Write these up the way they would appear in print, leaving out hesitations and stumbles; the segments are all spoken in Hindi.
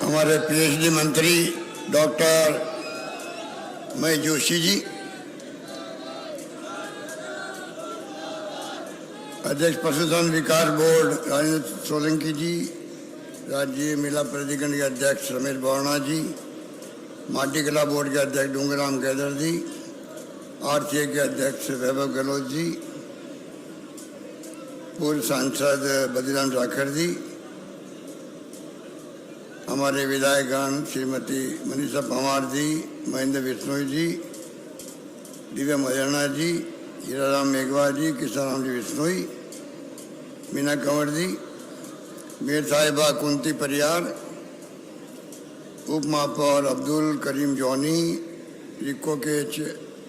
हमारे पीएचडी मंत्री डॉक्टर महेश जोशी जी, अध्यक्ष पशुधन विकास बोर्ड राजेंद्र सोलंकी जी, राज्य महिला प्राधिकरण के अध्यक्ष रमेश बोराना जी, माटी कला बोर्ड के अध्यक्ष डूंगराम कैदर जी, आरसीए के अध्यक्ष वैभव गहलोत जी, पूर्व सांसद बद्रीराम जाखड़ जी, हमारे विधायकगण श्रीमती मनीषा पंवार जी, महेंद्र बिश्नोई जी, दिव्या मदेरणा जी, हीराराम मेघवाल जी, किशनराम जी बिश्नोई, मीना कंवर जी, मेयर साहिबा कुंती परियार, उप महापौर अब्दुल करीम जॉनी, रिको के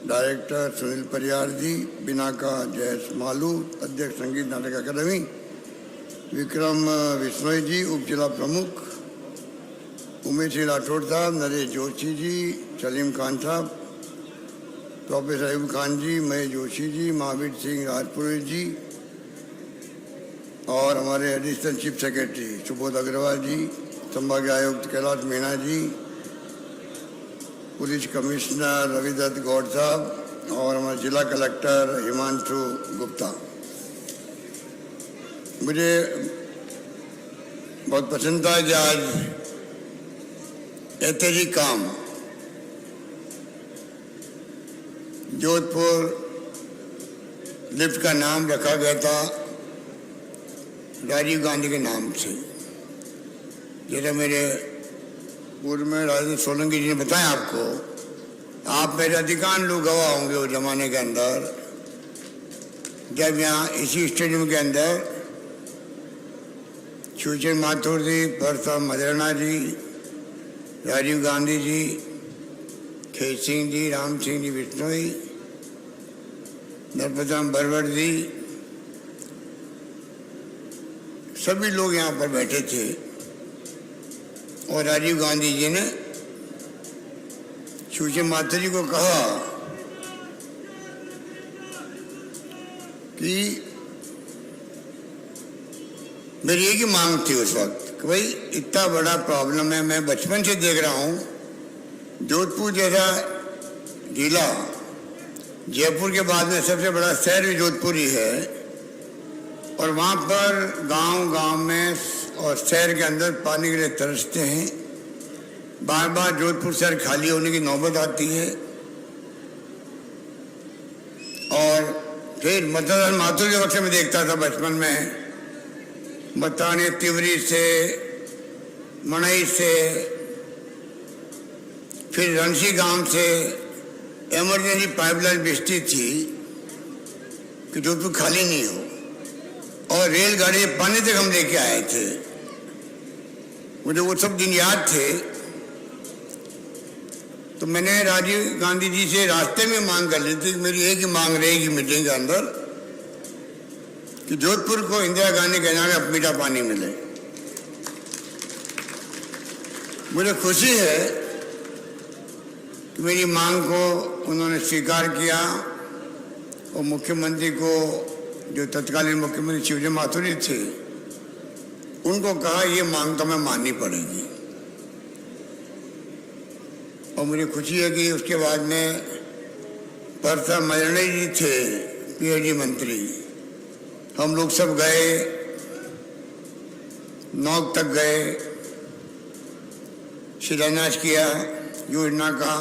डायरेक्टर सुनील परियार जी, बिनाका जयस मालू, अध्यक्ष संगीत नाटक अकादमी, विक्रम बिश्नोई जी, उप जिला प्रमुख, उमेश सिंह राठौड़ साहब, नरेश जोशी जी, सलीम खान साहब, प्रोफेसर अयूब खान जी, महेश जोशी जी, महावीर सिंह राजपुरोहित जी और हमारे additional chief secretary Subodh Agarwal ji, संभागीय आयुक्त कैलाश मीणा जी, पुलिस कमिश्नर रविदत्त गौड़ साहब और हमारे जिला कलेक्टर हिमांशु गुप्ता। मुझे बहुत पसंद था कि आज ऐतिहासिक काम जोधपुर लिफ्ट का नाम रखा गया था राजीव गांधी के नाम से। जैसा मेरे पूर्व में राजेंद्र सोलंकी जी ने बताया आपको, आप मेरे अधिकांश लोग गवाह होंगे उस जमाने के अंदर जब यहाँ इसी स्टेडियम के अंदर शिवचंद्र माथुर जी, परसम मदेरणा जी, राजीव गांधी जी, खेत सिंह जी, राम सिंह जी बिश्नोई, नरपतराम बरवड़ जी, सभी लोग यहाँ पर बैठे थे और राजीव गांधी जी ने शिवचंद्र माथुर जी को कहा कि मेरी एक ही मांग थी उस वक्त कि भाई इतना बड़ा प्रॉब्लम है, मैं बचपन से देख रहा हूँ जोधपुर जैसा जिला, जयपुर के बाद में सबसे बड़ा शहर भी जोधपुर ही है और वहाँ पर गांव में और शहर के अंदर पानी के लिए तरसते हैं। बार बार जोधपुर शहर खाली होने की नौबत आती है और फिर मतदान माथुर के वक्त में देखता था बचपन में, मताने तिवरी से, मणई से, फिर रंसी गांव से इमरजेंसी पाइपलाइन बिछती थी कि जोधपुर खाली नहीं हो और रेलगाड़ी पानी तक हम लेके आए थे। मुझे वो सब दिन याद थे। तो मैंने राजीव गांधी जी से रास्ते में मांग कर ली थी, मेरी एक ही मांग रहेगी मीटिंग के अंदर कि जोधपुर को इंदिरा गांधी के नाम पे मीठा पानी मिले। मुझे खुशी है कि मेरी मांग को उन्होंने स्वीकार किया और मुख्यमंत्री को, जो तत्कालीन मुख्यमंत्री शिवचंद्र माथुर जी थे, उनको कहा ये मांग तो मैं माननी पड़ेगी। और मुझे खुशी है कि उसके बाद में परसम मदेरणा जी थे पीएचडी मंत्री, हम लोग सब गए, नौक तक गए, शिलान्यास किया योजना का।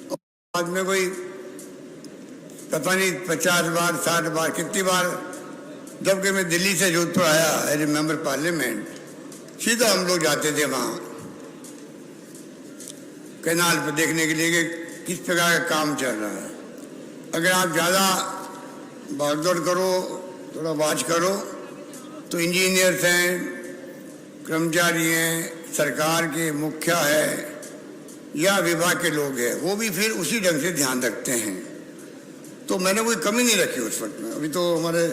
और बाद में कोई पता नहीं 50 बार 60 बार कितनी बार, जबकि मैं दिल्ली से जोधपुर आया एज ए मेंबर पार्लियामेंट, सीधा हम लोग जाते थे वहाँ कैनाल पर देखने के लिए कि किस प्रकार का काम चल रहा है। अगर आप ज़्यादा भागदौड़ करो, थोड़ा वाच करो, तो इंजीनियर्स हैं, कर्मचारी हैं, सरकार के मुखिया है या विभाग के लोग हैं, वो भी फिर उसी ढंग से ध्यान रखते हैं। तो मैंने कोई कमी नहीं रखी उस वक्त में। अभी तो हमारे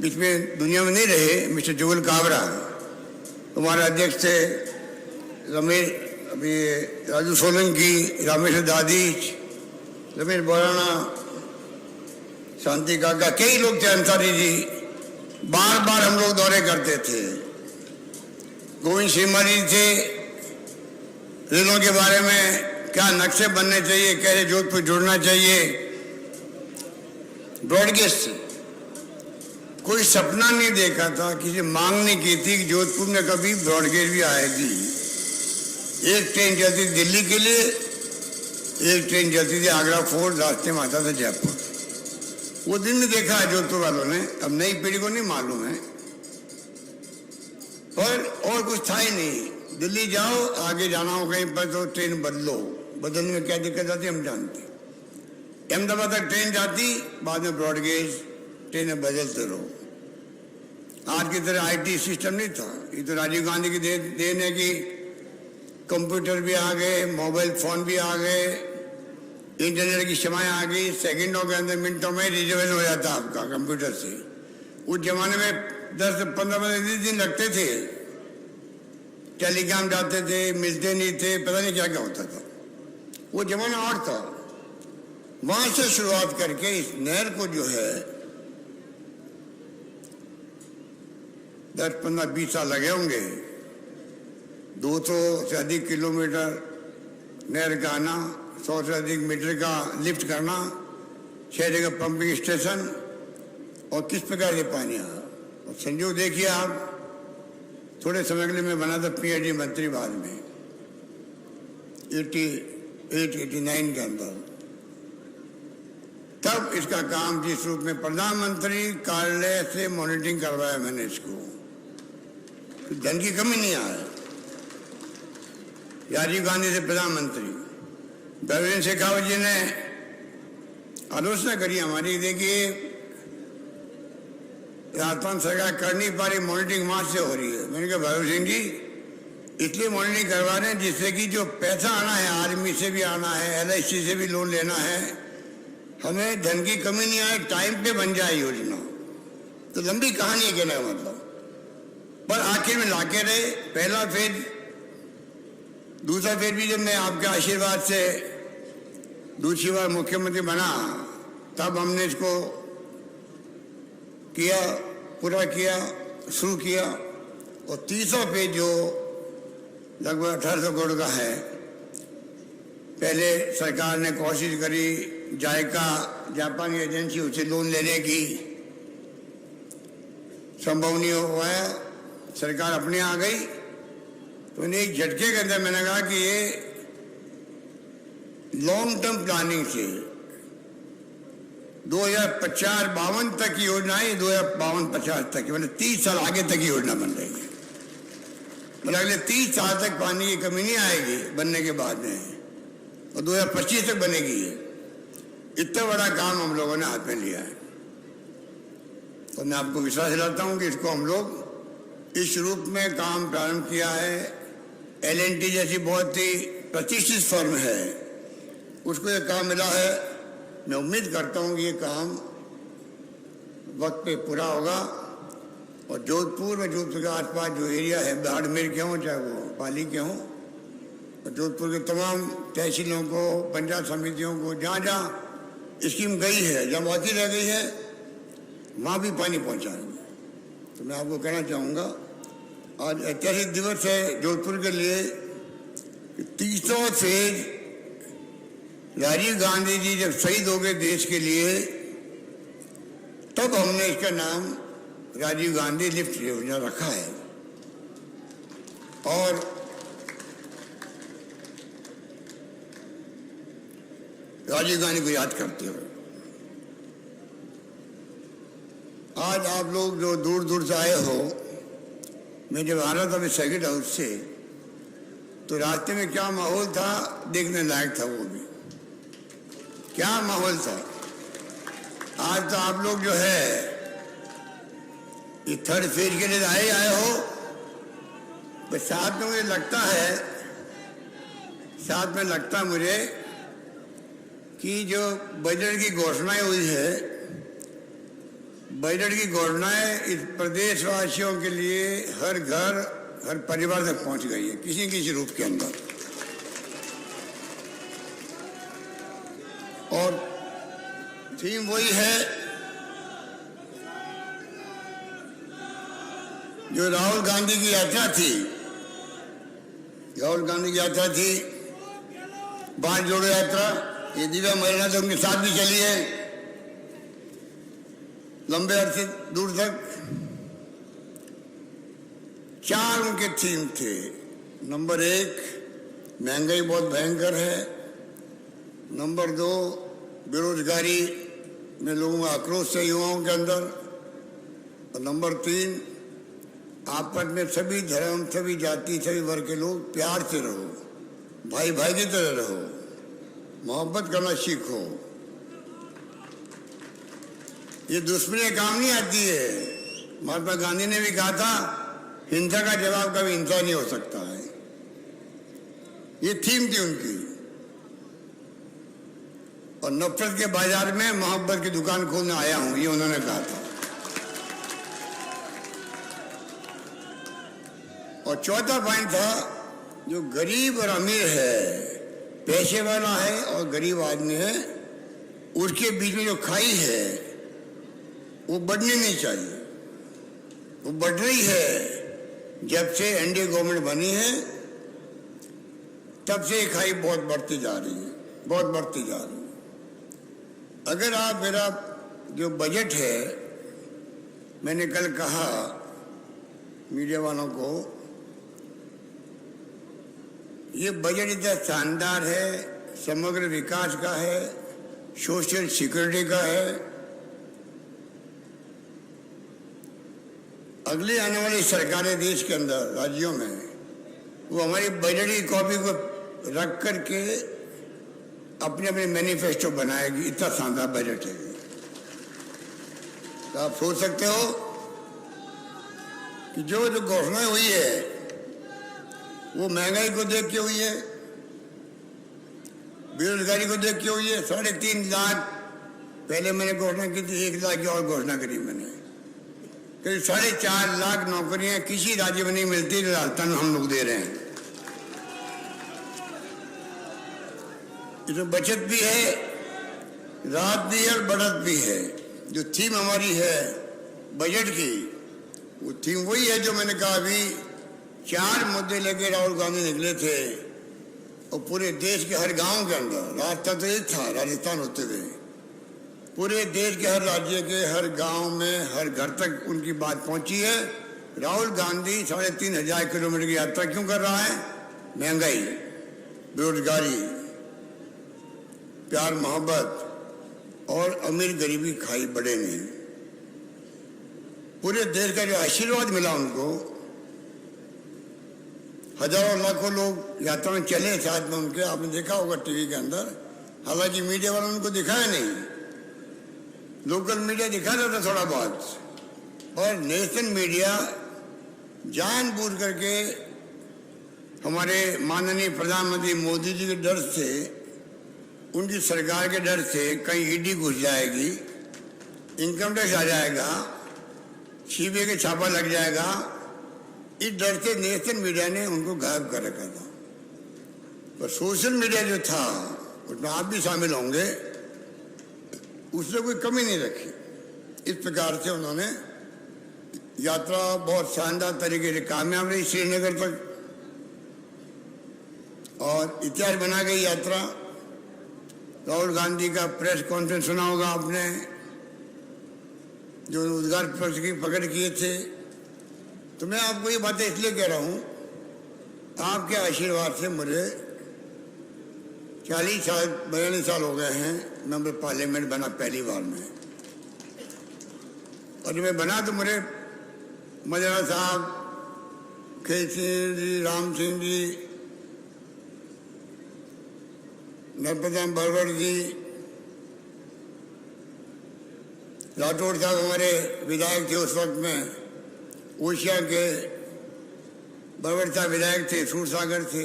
बीच में दुनिया में नहीं रहे मिस्टर जुगल काबरा, हमारे अध्यक्ष थे रमेश, अभी राजू सोलंकी, रामेश्वर दादीज, रमेश बोराना, शांति काका, कई लोग थे, अंसारी जी, बार बार हम लोग दौरे करते थे। गोविंद सिंह जी थे, रेलों के बारे में क्या नक्शे बनने चाहिए, कैसे जोधपुर जुड़ना चाहिए। ब्रॉडगेज से कोई सपना नहीं देखा था, किसी मांग नहीं की थी कि जोधपुर में कभी ब्रॉडगेज भी आएगी। एक ट्रेन चलती थी दिल्ली के लिए, एक ट्रेन चलती थी आगरा फोर्ट, रास्ते में आता था जयपुर। वो दिन में देखा है जोधपुर वालों ने, अब नई पीढ़ी को नहीं मालूम है, पर और कुछ था ही नहीं। दिल्ली जाओ, आगे जाना हो कहीं पर तो ट्रेन बदलो, बदलने में क्या दिक्कत आती हम जानते। अहमदाबाद तक ट्रेन जाती, बाद में ब्रॉडगेज, ट्रेनें बदलते रहो। आज की तरह आईटी सिस्टम नहीं था, ये तो राजीव गांधी की देन है कि कंप्यूटर भी आ गए, मोबाइल फोन भी आ गए, इंटरनेट की सेवाएं आ गई, सेकंडों के अंदर मिनटों में रिजर्वेशन हो जाता आपका कंप्यूटर से। उस जमाने में 10 से 15 दिन लगते थे, टेलीग्राम जाते थे, मिलते नहीं थे, पता नहीं क्या क्या होता था। वो जमाना और था। वहां से शुरुआत करके इस नहर को जो है 10, 15, 20 साल लगे होंगे। 200 से अधिक किलोमीटर नहर का आना, 100 से अधिक मीटर का लिफ्ट करना, 6 जगह पंपिंग स्टेशन, और किस प्रकार से पानी आया। और संजोग देखिए आप, थोड़े समय के लिए मैं बना था पीएचडी मंत्री बाद में 88-89 के अंदर। तब इसका काम जिस रूप में प्रधानमंत्री कार्यालय से मॉनिटरिंग करवाया मैंने इसको, तो धन की कमी नहीं आया। राजीव गांधी से प्रधानमंत्री, वीरेंद्र शेखावत जी ने आलोचना करी हमारी, देखिए राजस्थान सरकार कर नहीं पा रही, मॉनिटरिंग वहां से हो रही है। मैंने कहा भैरव सिंह जी, इसलिए मॉनिटरिंग करवा रहे हैं जिससे कि जो पैसा आना है, आर्मी से भी आना है, एलआईसी से भी लोन लेना है, हमें धन की कमी नहीं आए, टाइम पे बन जाए योजना। तो लंबी कहानी है कहने का मतलब, पर आखिर में लाके रहे। पहला फेज, दूसरा फेज भी जब मैं आपके आशीर्वाद से दूसरी बार मुख्यमंत्री बना, तब हमने इसको किया, पूरा किया, शुरू किया। और तीसरा पेज जो लगभग 1800 करोड़ का है, पहले सरकार ने कोशिश करी जायका जापानी एजेंसी उसे लोन लेने की, संभव नहीं हो पाया, सरकार अपने आ गई। तो इन्हें एक झटके के अंदर मैंने कहा कि ये लॉन्ग टर्म प्लानिंग से 2050-52 तक की योजना है, 2052-50 तक की, मतलब 30 साल आगे तक की योजना बन रही है। मतलब अगले 30 साल तक पानी की कमी नहीं आएगी बनने के बाद में, और 2025 तक बनेगी ये। इतना बड़ा काम हम लोगों ने हाथ में लिया है। तो मैं आपको विश्वास दिलाता हूं कि इसको हम लोग इस रूप में काम प्रारंभ किया है। L&T जैसी बहुत ही प्रतिष्ठित फर्म है, उसको ये काम मिला है। मैं उम्मीद करता हूं कि ये काम वक्त पे पूरा होगा, और जोधपुर में, जोधपुर के आसपास जो एरिया है, बाड़मेर के हों चाहे वो पाली के हों, और जोधपुर के तमाम तहसीलों को, पंचायत समितियों को, जहाँ जहाँ स्कीम गई है, जहाँ बाकी रह गई है, वहाँ भी पानी पहुँचाएंगे। तो मैं आपको कहना चाहूँगा, आज ऐतिहासिक दिवस है जोधपुर के लिए। 30वां फेज राजीव गांधी जी जब शहीद हो गए देश के लिए, तब हमने इसका नाम राजीव गांधी लिफ्ट योजना रखा है। और राजीव गांधी को याद करते हुए आज आप लोग जो दूर दूर से आए हो, मैं जब आ रहा था सर्किट हाउस से, तो रास्ते में क्या माहौल था, देखने लायक था। वो भी क्या माहौल था। आज तो आप लोग जो है ये थर्ड फेज के लिए आए हो, पर साथ में मुझे लगता है, मुझे कि जो बजट की घोषणाएं हुई है, बजट की घोषणाएं इस प्रदेशवासियों के लिए हर घर, हर परिवार तक पहुंच गई है, किसी किसी रूप के अंदर। और थीम वही है जो राहुल गांधी की यात्रा थी, राहुल गांधी की यात्रा थी, 5 जोड़ो यात्रा, ये दिव्या महिला तो उनके साथ भी चली है लंबे अरसे दूर तक। 4 उनके थीम थे। नंबर 1, महंगाई बहुत भयंकर है। नंबर 2, बेरोजगारी में लोगों का आक्रोश है युवाओं के अंदर। और नंबर 3, आपस में सभी धर्म, सभी जाति, सभी वर्ग के लोग प्यार से रहो, भाई भाई की तरह रहो, मोहब्बत करना सीखो। ये दुश्मनी काम नहीं आती है। महात्मा गांधी ने भी कहा था, हिंसा का जवाब कभी हिंसा नहीं हो सकता है। ये थीम थी उनकी। और नफरत के बाजार में मोहब्बत की दुकान खोलने आया हूं, ये उन्होंने कहा था। और चौथा पॉइंट था, जो गरीब और अमीर है, पैसे वाला है और गरीब आदमी है, उसके बीच में जो खाई है वो बढ़नी नहीं चाहिए। वो बढ़ रही है। जब से एनडीए गवर्नमेंट बनी है तब से खाई बहुत बढ़ती जा रही है, बहुत बढ़ती जा रही है। अगर आप मेरा जो बजट है, मैंने कल कहा मीडिया वालों को, ये बजट इतना शानदार है, समग्र विकास का है, सोशल सिक्योरिटी का है। अगली आने वाली सरकारें देश के अंदर, राज्यों में, वो हमारी बजट की कॉपी को रख करके अपने अपने मैनिफेस्टो बनाएगी। इतना शानदार बजट है। तो आप सोच सकते हो कि जो जो घोषणा हुई है वो महंगाई को देख के हुई है, बेरोजगारी को देख के हुई है। 3.5 लाख पहले मैंने घोषणा की थी, 1 लाख की और घोषणा करी मैंने। करीब 4.5 लाख नौकरियां किसी राज्य में नहीं मिलती, राजस्थान हम लोग दे रहे हैं। इसमें बचत भी है, राहत भी है और बढ़त भी है। जो थीम हमारी है बजट की, वो थीम वही है जो मैंने कहा। अभी 4 मुद्दे लेके राहुल गांधी निकले थे और पूरे देश के हर गांव के अंदर, रास्ता तो एक था राजस्थान होते हुए, पूरे देश के हर राज्य के हर गांव में, हर घर तक उनकी बात पहुंची है। राहुल गांधी 3,500 किलोमीटर की यात्रा क्यों कर रहा है? महंगाई, बेरोजगारी, प्यार मोहब्बत और अमीर गरीबी खाई बड़े ने। पूरे देश का जो आशीर्वाद मिला उनको, हजारों लाखों लोग यात्रा में चले साथ में उनके, आपने देखा होगा टीवी के अंदर। हालांकि मीडिया वालों ने उनको दिखाया नहीं, लोकल मीडिया दिखा रहा था थोड़ा बहुत, और नेशनल मीडिया जानबूझ करके हमारे माननीय प्रधानमंत्री मोदी जी के डर से, उनकी सरकार के डर से, कहीं ईडी घुस जाएगी, इनकम टैक्स आ जाएगा, सीबीआई के छापा लग जाएगा, इस डर से नेशनल मीडिया ने उनको गायब कर रखा था। पर सोशल मीडिया जो था, उसमें आप भी शामिल होंगे, उसने कोई कमी नहीं रखी। इस प्रकार से उन्होंने यात्रा बहुत शानदार तरीके से कामयाब रही श्रीनगर तक, और इतिहास बना गई यात्रा। राहुल गांधी का प्रेस कॉन्फ्रेंस सुना होगा आपने, जो रोजगार पक्ष की पकड़ किए थे। तो मैं आपको ये बातें इसलिए कह रहा हूँ, आपके आशीर्वाद से मुझे 42 साल हो गए हैं। मेंबर पार्लियामेंट बना पहली बार में, और जब मैं बना तो मुझे मजरा साहब, केसी जी, राम सिंह जी, नरपतम बरवर जी, राठौड़ साहब हमारे विधायक थे उस वक्त में, ओशिया के बरवर साहब विधायक थे, सूरसागर थे,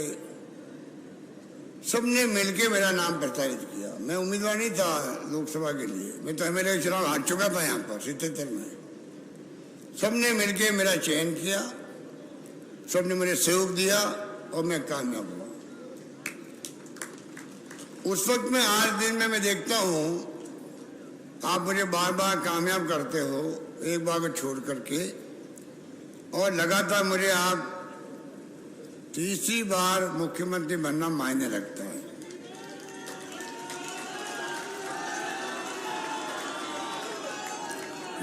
सबने मिलके मेरा नाम प्रचारित किया। मैं उम्मीदवार नहीं था लोकसभा के लिए, मैं तो एमएलए चुनाव हार चुका था यहाँ पर 77 में। सबने मिलके मेरा चयन किया, सबने मुझे सहयोग दिया और मैं कामयाब हुआ। उस वक्त में आज दिन में मैं देखता हूँ आप मुझे बार बार कामयाब करते हो, एक बार को छोड़ करके। और लगातार मुझे आप तीसरी बार मुख्यमंत्री बनना मायने रखता है।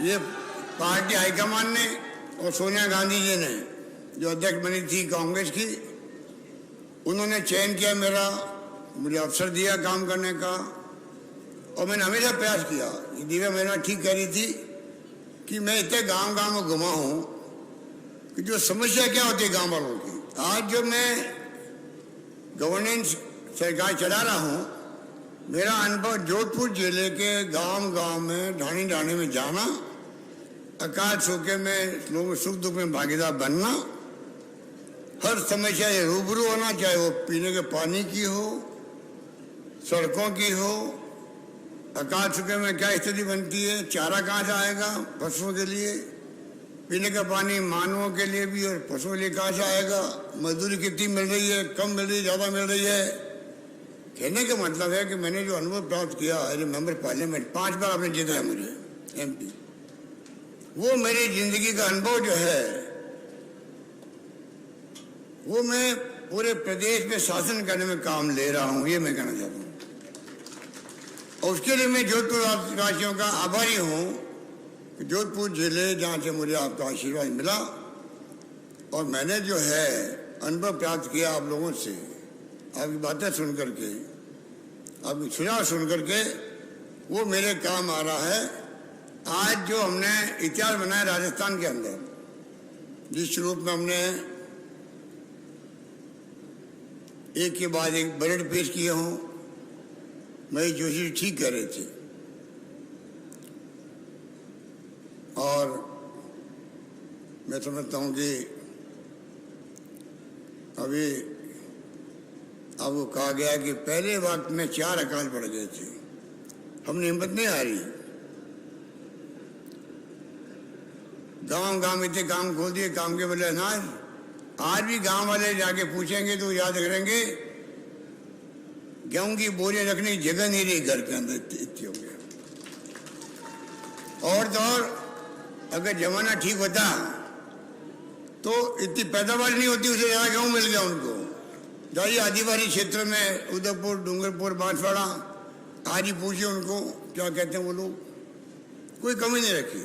ये पार्टी हाईकमान ने और सोनिया गांधी जी ने, जो अध्यक्ष बनी थी कांग्रेस की, उन्होंने चयन किया मेरा, मुझे अवसर दिया काम करने का, और मैंने हमेशा प्रयास किया। दिव्या मेरा ठीक कह रही थी कि मैं इतने गांव गांव में घुमा हूं कि जो समस्या क्या होती है गांव वालों की। आज जो मैं गवर्नेंस सरकार चला रहा हूं, मेरा अनुभव जोधपुर जिले के गांव गांव में, ढाणी ढाणी में जाना, अकाल सूखे में लोगों सुख दुख में भागीदार बनना, हर समस्या से रूबरू होना, चाहे वो पीने के पानी की हो, सड़कों की हो, अकाल सूखे में क्या स्थिति बनती है, चारा कहाँ से आएगा पशुओं के लिए, पीने का पानी मानवों के लिए भी और पशुओं के लिए कहाँ से आएगा, मजदूरी कितनी मिल रही है, कम मिल रही है, ज़्यादा मिल रही है। कहने का मतलब है कि मैंने जो अनुभव प्राप्त किया एज ए मेंबर पार्लियामेंट, 5 बार आपने जीता है मुझे MP, वो मेरी जिंदगी का अनुभव जो है वो मैं पूरे प्रदेश में शासन करने में काम ले रहा हूँ, ये मैं कहना चाहता हूँ। और उसके लिए मैं जोधपुर वासियों का आभारी हूँ कि जोधपुर जिले जहाँ से मुझे आपका आशीर्वाद मिला और मैंने जो है अनुभव प्राप्त किया आप लोगों से, आपकी बातें सुन करके, आपकी सुझाव सुन करके, वो मेरे काम आ रहा है। आज जो हमने इतिहास बनाया राजस्थान के अंदर, जिस रूप में हमने एक के बाद एक बजट पेश किए हों, महेश जोशी ठीक कह रहे थे, और मैं समझता हूं कि अभी आपको कहा गया कि पहले वक्त में 4 अकाल पड़ गए थे, हमने हिम्मत नहीं हारी, गांव गांव में इतने काम खोल दिए, काम के बदले अनाज। आज भी गांव वाले जाके पूछेंगे तो याद करेंगे गेहूं की बोरियां रखने की जगह नहीं रही घर के अंदर, इतनी हो गया। और तो और अगर जमाना ठीक होता तो इतनी पैदावार नहीं होती, उसे ज़्यादा गेहूं मिल गया उनको। जाइए आदिवासी क्षेत्र में, उदयपुर, डूंगरपुर, बांसवाड़ा, आज ही पूछिए उनको क्या कहते हैं वो लोग, कोई कमी नहीं रखी।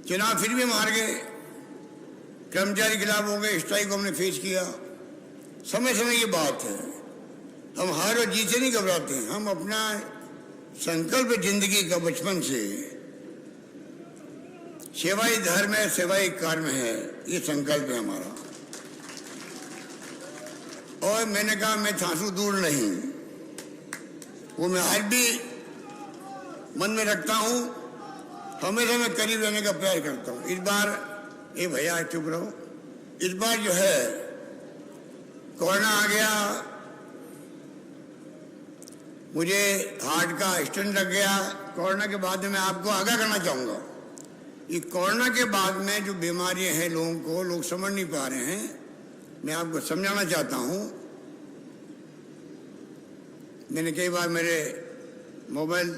चुनाव फिर भी हार गए, कर्मचारी खिलाफ हो गए, स्ट्राइक को हमने फेस किया। समय समय की बात है, हम हार और जीत से नहीं घबराते हैं, हम अपना संकल्प जिंदगी का बचपन से, सेवाई धर्म है, सेवाई कर्म है, ये संकल्प है हमारा। और मैंने कहा मैं थांसू दूर नहीं, वो मैं आज भी मन में रखता हूं, हमेशा मैं करीब रहने का प्रयास करता हूं। इस बार ये भैया चुप रहो, इस बार जो है कोरोना आ गया, मुझे हार्ट का स्टेंट लग गया। कोरोना के बाद में मैं आपको आगाह करना चाहूँगा, ये कोरोना के बाद में जो बीमारियां हैं लोगों को, लोग समझ नहीं पा रहे हैं, मैं आपको समझाना चाहता हूँ। मैंने कई बार मेरे मोबाइल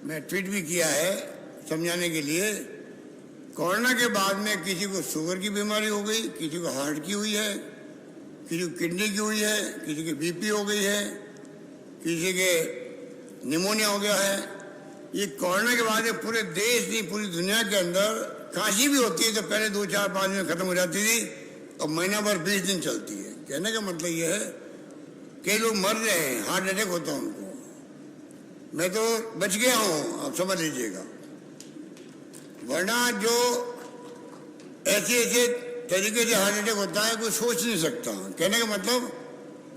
में ट्वीट भी किया है समझाने के लिए। कोरोना के बाद में किसी को शुगर की बीमारी हो गई, किसी को हार्ट की हुई है, किसी को किडनी की हुई है, किसी की BP हो गई है, किसी के निमोनिया हो गया है। ये कोरोना के बाद पूरे देश नहीं, पूरी दुनिया के अंदर खांसी भी होती है तो पहले 2, 4, 5 दिन खत्म हो जाती थी, और महीना भर 20 दिन चलती है। कहने का मतलब ये है कई लोग मर रहे हैं, हार्ट अटैक होता है उनको, मैं तो बच गया हूँ, आप समझ लीजिएगा। वरना जो ऐसे तरीके से हार्ट अटैक होता है कोई सोच नहीं सकता। कहने का मतलब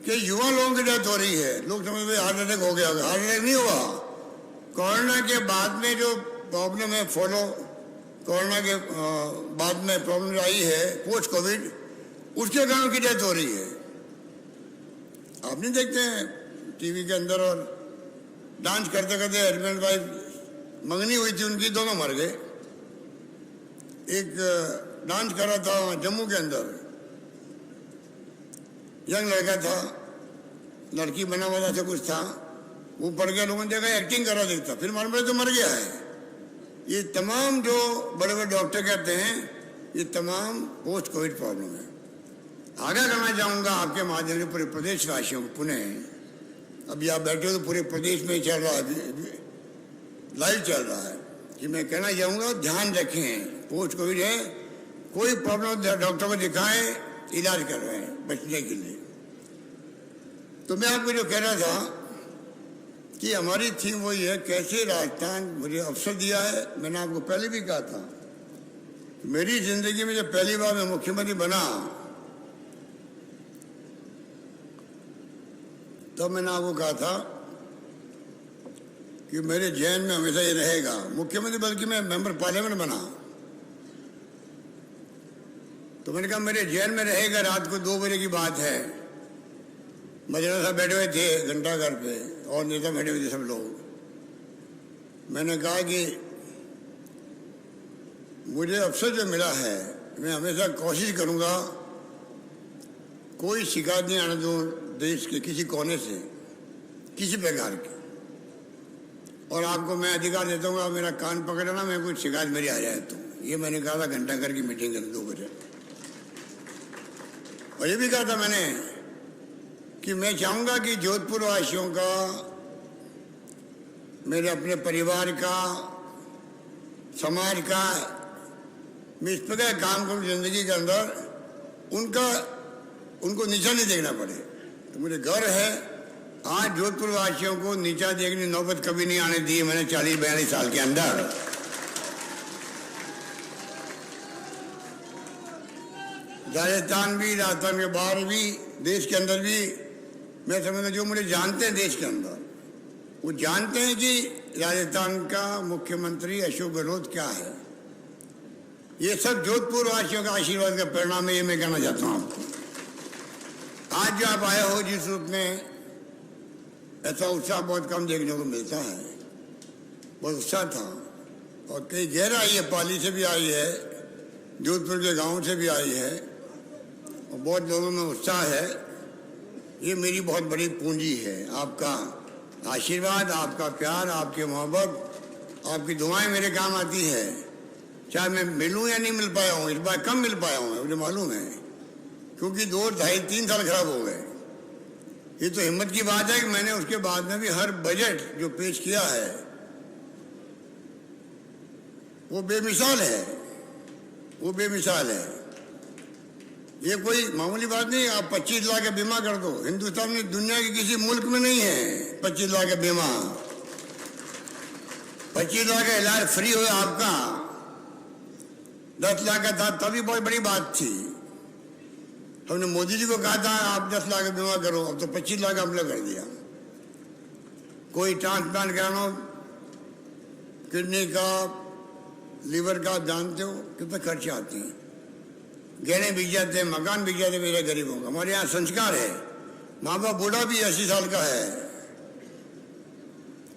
कि युवा लोगों की डेथ हो रही है, लोग समझ में हार्ट अटैक हो गया, हार्ट अटैक नहीं हुआ। कोरोना के बाद में जो प्रॉब्लम है, कोरोना के बाद में प्रॉब्लम आई है पोस्ट कोविड, उसके कारण की डेथ हो रही है। आप नहीं देखते हैं टीवी के अंदर, और डांस करते करते हस्बैंड वाइफ मंगनी हुई थी उनकी, दोनों मर गए। एक डांस कर रहा था जम्मू के अंदर, यंग लड़का था, लड़की बना हुआ था, कुछ था, वो पड़ गया, लोगों ने देखा एक्टिंग कर रहा देखता, फिर मर तो मर गया है। ये तमाम जो बड़े बड़े डॉक्टर कहते हैं ये तमाम पोस्ट कोविड प्रॉब्लम है। आगाह करना चाहूँगा आपके माध्यम से पूरे प्रदेश वासियों को पुनः, अभी आप बैठे हो तो पूरे प्रदेश में चल रहा है, लाइव चल रहा है, कि मैं कहना चाहूँगा ध्यान रखें, पोस्ट कोविड है, कोई प्रॉब्लम डॉक्टर को दिखाएं, इलाज कर रहे हैं बचने के लिए। तो मैं आपको जो कह रहा था कि हमारी थीम वही है, कैसे राजस्थान मुझे अवसर दिया है। मैंने आपको पहले भी कहा था, मेरी जिंदगी में जब पहली बार मैं मुख्यमंत्री बना तब मैंने आपको कहा था कि मेरे जहन में हमेशा ये रहेगा, मुख्यमंत्री बल्कि मैं मेंबर पार्लियामेंट बना तो मैंने कहा मेरे जहन में रहेगा। रात को 2 बजे की बात है, मजरा साहब बैठे हुए थे घंटाघर पे और नेता बैठे हुए थे सब लोग। मैंने कहा कि मुझे अवसर जो मिला है, मैं हमेशा कोशिश करूंगा कोई शिकायत नहीं आने दूं देश के किसी कोने से, किसी प्रकार की। और आपको मैं अधिकार देता हूँ, मेरा कान पकड़ना, मैं कोई शिकायत मेरी आ जाए तो। ये मैंने कहा था घंटाघर की मीटिंग कर 2 बजे। और ये भी कहा था मैंने कि मैं चाहूँगा कि जोधपुर वासियों का, मेरे अपने परिवार का, समाज का, मैं इस प्रकार काम करूँ जिंदगी के अंदर, उनको नीचा नहीं देखना पड़े। तो मुझे गर्व है आज जोधपुर वासियों को नीचा देखने नौबत कभी नहीं आने दी मैंने 40-42 साल के अंदर। राजस्थान के बाहर भी, देश के अंदर भी, मैं समझता जो मुझे जानते हैं देश के अंदर, वो जानते हैं कि राजस्थान का मुख्यमंत्री अशोक गहलोत क्या है। ये सब जोधपुर वासियों का आशीर्वाद का परिणाम है, ये मैं कहना चाहता हूँ आपको। आज जो आप आए हो जिस रूप में, ऐसा उत्साह बहुत कम देखने को मिलता है। बहुत उत्साह था और कई गहराई है, पाली से भी आई है, जोधपुर के गांव से भी आई है और बहुत लोगों में उत्साह है। ये मेरी बहुत बड़ी पूंजी है। आपका आशीर्वाद, आपका प्यार, आपकी मोहब्बत, आपकी दुआएं मेरे काम आती है। चाहे मैं मिलूं या नहीं मिल पाया हूँ, इस बार कम मिल पाया हूँ मुझे मालूम है, क्योंकि 2, 2.5, 3 साल खराब हो गए। ये तो हिम्मत की बात है कि मैंने उसके बाद में भी हर बजट जो पेश किया है वो बेमिसाल है, वो बेमिसाल है। ये कोई मामूली बात नहीं। आप 25 लाख का बीमा कर दो, हिंदुस्तान में दुनिया के किसी मुल्क में नहीं है 25 लाख का बीमा। 25 लाख का इलाज फ्री हो आपका, 10 लाख का था तभी बहुत बड़ी बात थी। हमने मोदी जी को कहा था आप 10 लाख का बीमा करो, अब तो 25 लाख हमला कर दिया। कोई ट्रांसप्लांट कराना, किडनी का, लीवर का, जानते हो कितने खर्चे आते हैं, गहने बिक जाते हैं, मकान बिक जाते हैं मेरे गरीबों का। हमारे यहाँ संस्कार है, माँ बाप बूढ़ा भी 80 साल का है,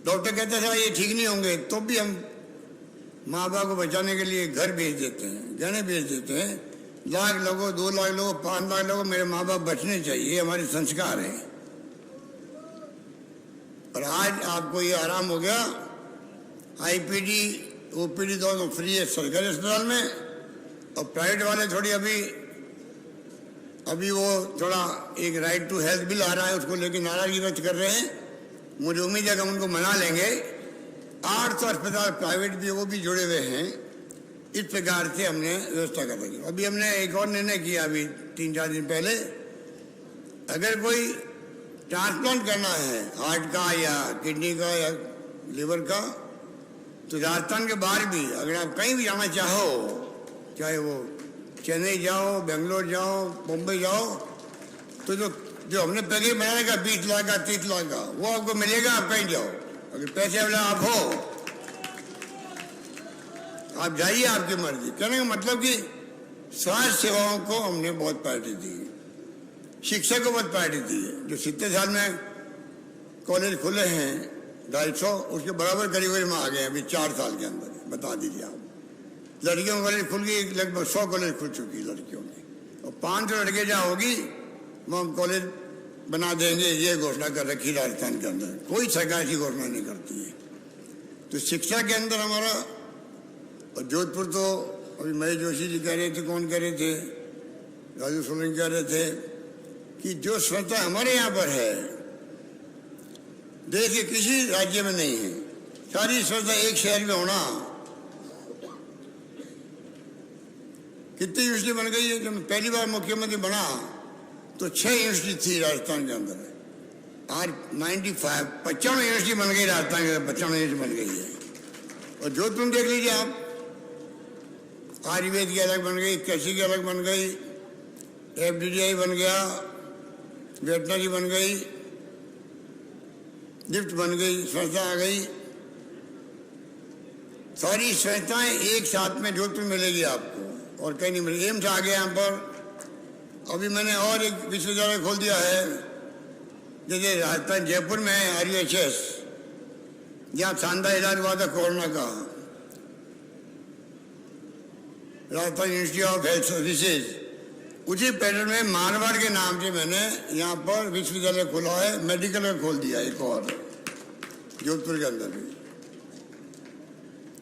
डॉक्टर कहते थे ये ठीक नहीं होंगे, तो भी हम माँ बाप को बचाने के लिए घर भेज देते हैं, गहने भेज देते हैं। 1 लाख लोगों, 2 लाख लोगों, 5 लाख लोगों, मेरे माँ बाप बचने चाहिए, ये हमारे संस्कार है। और आज आपको ये आराम हो गया, आईपीडी, ओपीडी दोनों फ्री है सरकारी अस्पताल में, और प्राइवेट वाले थोड़ी अभी वो थोड़ा एक राइट टू हेल्थ बिल आ रहा है, उसको लेकर नाराजगी व्यक्त कर रहे हैं। मुझे उम्मीद है कि हम उनको मना लेंगे। 800 अस्पताल प्राइवेट भी, वो भी जुड़े हुए हैं। इस प्रकार से हमने व्यवस्था कर रखी। अभी हमने एक और निर्णय किया, अभी 3-4 दिन पहले, अगर कोई ट्रांसप्लांट करना है हार्ट का या किडनी का या लीवर का, तो राजस्थान के बाहर भी अगर आप कहीं भी जाना चाहो, चाहे वो चेन्नई जाओ, बेंगलोर जाओ, मुंबई जाओ, तो जो हमने पैकेज बनाने का 20 लाख का, 30 लाख का, वो आपको मिलेगा। आप कहीं जाओ, अगर पैसे वाला आप हो आप जाइए, आपकी मर्जी। कहने का मतलब कि स्वास्थ्य सेवाओं को हमने बहुत प्रायोरिटी दी, शिक्षा को बहुत प्रायोरिटी दी है। जो 70 साल में कॉलेज खुले हैं 250, उसके बराबर करीब में आ गए अभी 4 साल के अंदर। बता दीजिए आप, लड़कियों कॉलेज खुल गई, लगभग 100 कॉलेज खुल चुकी है लड़कियों की, और 500 लड़के जहाँ होगी वो हम कॉलेज बना देंगे, ये घोषणा कर रखी राजस्थान के अंदर। कोई सरकार ऐसी घोषणा नहीं करती है। तो शिक्षा के अंदर हमारा, और जोधपुर तो अभी महेश जोशी जी कह रहे थे, कौन कह रहे थे, राजू सोलंकी कह रहे थे कि जो संस्था हमारे यहाँ पर है देश के किसी राज्य में नहीं है, सारी संस्था एक शहर में होना। कितनी यूनिवर्सिटी बन गई है। जब मैं पहली बार मुख्यमंत्री बना तो 6 यूनिवर्सिटी थी राजस्थान के अंदर। आज 95 यूनिवर्सिटी बन गई राजस्थान के अंदर, 95 यूनिवर्सिटी बन गई है। और जोधपुर में देख लीजिए आप, आयुर्वेद की अलग बन गई, कृषि की अलग बन गई, FDDI बन गया, वेटनरी बन गई, लिफ्ट बन गई, संस्था आ गई। सारी संस्थाएं एक साथ में जोधपुर मिलेगी आपको और कहीं नहीं मिलेगी। एम्स आ गया यहाँ पर। अभी मैंने और एक विश्वविद्यालय खोल दिया है, जैसे राजस्थान जयपुर में है RUHS, जहाँ शानदार इलाज हुआ था कोरोना का। Rajasthan institute of health services, उसी पैटर्न में मारवाड़ के नाम से मैंने यहाँ पर विश्वविद्यालय खोला है, मेडिकल खोल दिया एक और जोधपुर के अंदर भी।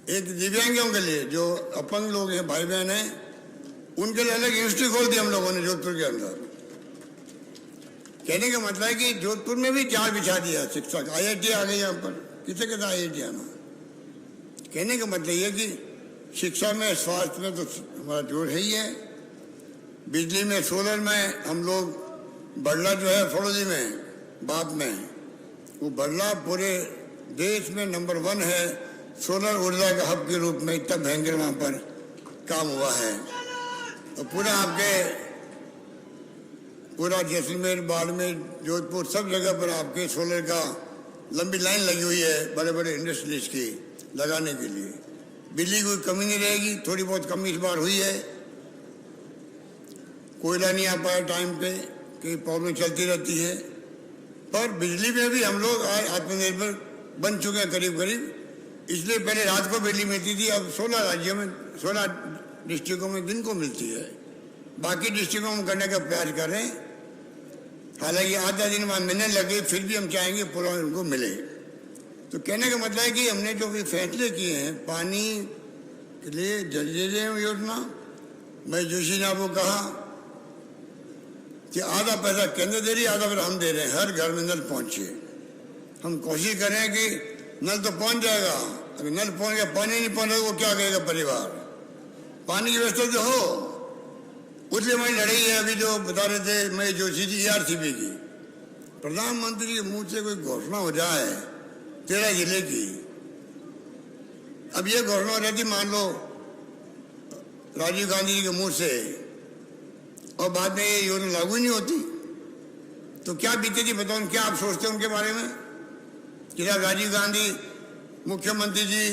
एक दिव्यांगों के लिए, जो अपंग लोग हैं, भाई बहन हैं, उनके लिए अलग यूनिवर्सिटी खोल दी हम लोगों ने जोधपुर के अंदर। कहने का मतलब है कि जोधपुर में भी जाल बिछा दिया शिक्षा का। IIT आ गई यहाँ पर, किसे कहता IIT आना। कहने का मतलब ये कि शिक्षा में, स्वास्थ्य में तो हमारा जोर है ही है। बिजली में, सोलर में हम लोग, बड़ला जो है फड़ोदी में, बाप में, वो बड़ला पूरे देश में नंबर 1 है सोलर ऊर्जा का हब के रूप में। इतना भयंकर वहाँ पर काम हुआ है। तो पूरा जैसलमेर, बाड़मेर, जोधपुर, सब जगह पर आपके सोलर का लंबी लाइन लगी हुई है बड़े बड़े इंडस्ट्रीज की लगाने के लिए। बिजली की कोई कमी नहीं रहेगी। थोड़ी बहुत कमी इस बार हुई है, कोयला नहीं आ पाया टाइम पे, कई प्रॉब्लम चलती रहती है। पर बिजली में भी हम लोग आज आत्मनिर्भर बन चुके हैं करीब करीब। इसलिए पहले रात को बिजली मिलती थी, अब 16 राज्यों में, 16 डिस्ट्रिक्टों में दिन को मिलती है। बाकी डिस्ट्रिक्टों में करने का प्रयास कर रहे हैं। हालांकि आधा दिन वहाँ मिलने लगे, फिर भी हम चाहेंगे पूरा उनको मिले। तो कहने का मतलब है कि हमने जो भी फैसले किए हैं पानी के लिए, जल जीवन योजना, मैं जोशी ने आपको कहा कि आधा पैसा केंद्र दे रही है, आधा पैसा हम दे रहे हैं। हर घर में नल पहुंचे। हम कोशिश कर रहे हैं कि नल तो पहुंच जाएगा। अगर नल पहुंच गया, पानी नहीं पहुंचा तो वो क्या करेगा परिवार। पानी की व्यवस्था जो हो, उसलिए हमारी लड़ाई है। अभी जो बता रहे थे मैं जोशी जी, ERCP की, प्रधानमंत्री के मुंह से कोई घोषणा हो जाए 13 जिले की। अब ये घोषणा हो जाती मान लो राजीव गांधी जी के मुंह से, और बाद में ये योजना लागू नहीं होती, तो क्या बीते थी बताओ। क्या आप सोचते हैं उनके बारे में कि राजीव गांधी मुख्यमंत्री जी,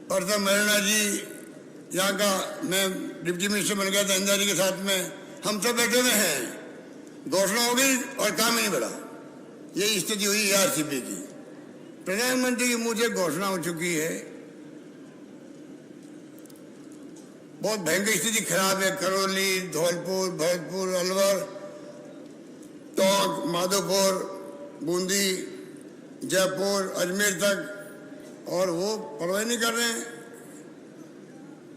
परसम महराणा जी, यहाँ का मैं डिप्टी मिनिस्टर बन गया था इंदिरा जी के साथ में, हम सब बैठे हुए हैं। घोषणा हो गई और काम ही नहीं बढ़ा। यही स्थिति हुई ERCP की। प्रधानमंत्री के मुंह से घोषणा हो चुकी है। बहुत भयंकर स्थिति खराब है। करौली, धौलपुर, भरतपुर, अलवर, टोंक, माधोपुर, बूंदी, जयपुर, अजमेर तक, और वो परवाह नहीं कर रहे हैं,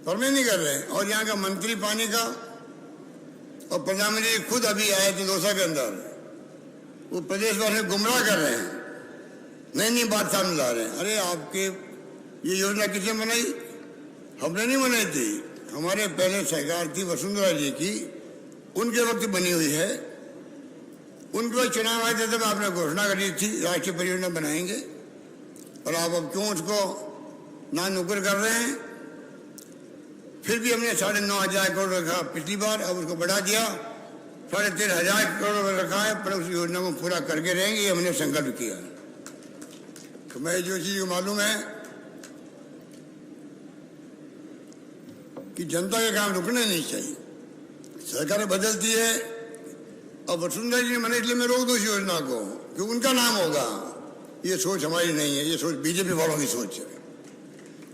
परवाह नहीं कर रहे हैं। और यहाँ का मंत्री पानी का और प्रधानमंत्री खुद अभी आए थे दौसा के अंदर, वो प्रदेश वाले गुमराह कर रहे हैं, नई नई बात सामने ला रहे हैं। अरे आपके ये योजना किसने बनाई? हमने नहीं बनाई थी। हमारे पहले सरकार थी वसुंधरा जी की, उनके वक्त बनी हुई है। उनके चुनाव आए थे तब आपने घोषणा करी थी राष्ट्रीय परियोजना बनाएंगे, और आप अब क्यों उसको ना नुकर कर रहे हैं? फिर भी हमने 9,500 करोड़ रखा पिछली बार, अब उसको बढ़ा दिया, 13,500 करोड़ रखा है। पर उस योजना को पूरा करके रहेंगे, ये हमने संकल्प किया। तो मैं जोशी जी को मालूम है कि जनता के काम रुकने नहीं चाहिए। सरकारें बदलती है, और वसुंधरा जी ने मैंने, इसलिए मैं रोक दूँ इस योजना को कि उनका नाम होगा। ये सोच हमारी नहीं है, ये सोच बीजेपी वालों की सोच है।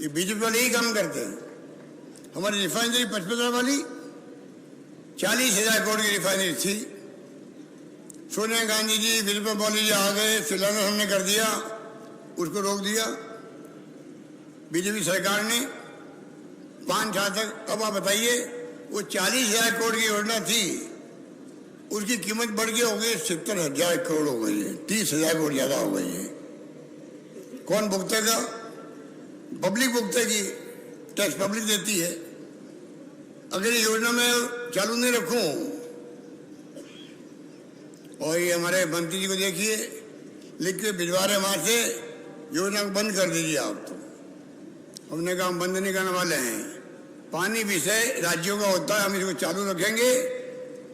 ये बीजेपी वाले यही काम करते हैं। हमारी रिफाइनरी पचपदरा वाली 40,000 करोड़ की रिफाइनरी थी। सोनिया गांधी जी, विल्बर मौली जी आ गए, शिलान्यास हमने कर दिया, उसको रोक दिया बीजेपी सरकार ने। 5 साल तक। अब आप बताइए, वो 40,000 करोड़ की योजना थी, उसकी कीमत बढ़ के हो गई 70,000 करोड़ हो गई है, 30,000 करोड़ ज्यादा हो गई है। कौन भुगतेगा? पब्लिक भुगतेगी, टैक्स पब्लिक देती है। अगर ये योजना में चालू नहीं रखूं, और ये हमारे मंत्री जी को देखिए, लिख के भिजवा रहे वहां से, योजना को बंद कर दीजिए आप। तो हमने कहा हम बंद नहीं करने वाले हैं। पानी विषय राज्यों का होता है, हम इसको चालू रखेंगे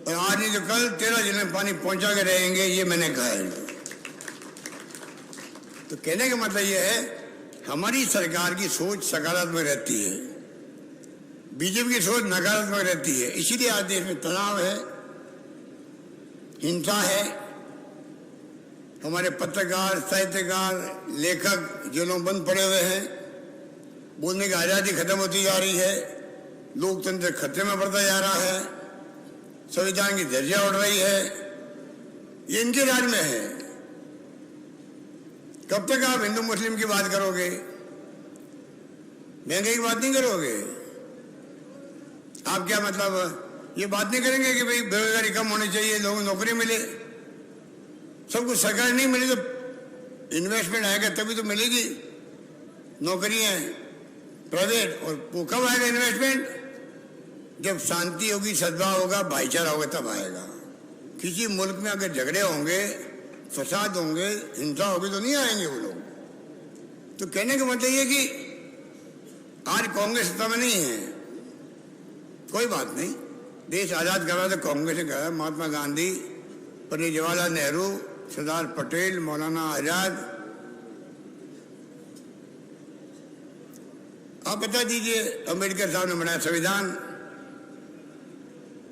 और आज नहीं तो कल 13 जिले में पानी पहुंचा के रहेंगे, ये मैंने कहा है। तो कहने का मतलब ये है, हमारी सरकार की सोच सकारात्मक रहती है, बीजेपी की सोच नकारात्मक रहती है। इसीलिए आज देश में तनाव है, हिंसा है, हमारे पत्रकार, साहित्यकार, लेखक जेलों में बंद पड़े हुए हैं, बोलने की आज़ादी खत्म होती जा रही है, लोकतंत्र खतरे में पड़ता जा रहा है, संविधान की धज्जियां उड़ रही है। ये इनके राज में है। कब तक आप हिंदू मुस्लिम की बात करोगे? महंगाई की बात नहीं करोगे? आप क्या मतलब ये बात नहीं करेंगे कि भाई बेरोजगारी कम होनी चाहिए, लोगों को नौकरी मिले? सब कुछ सरकार नहीं मिली तो इन्वेस्टमेंट आएगा, तभी तो मिलेगी नौकरियां प्राइवेट। और वो कब आएगा इन्वेस्टमेंट? जब शांति होगी, सद्भाव होगा, भाईचारा होगा, तब आएगा। किसी मुल्क में अगर झगड़े होंगे, फसाद होंगे, हिंसा होगी, तो नहीं आएंगे वो लोग। तो कहने का मतलब ये कि आज कांग्रेस सत्ता में नहीं है, कोई बात नहीं, देश आजाद करा तो कांग्रेस ने करा। महात्मा गांधी, पंडित जवाहरलाल नेहरू, सरदार पटेल, मौलाना आजाद। आप बता दीजिए, अम्बेडकर साहब ने बनाया संविधान।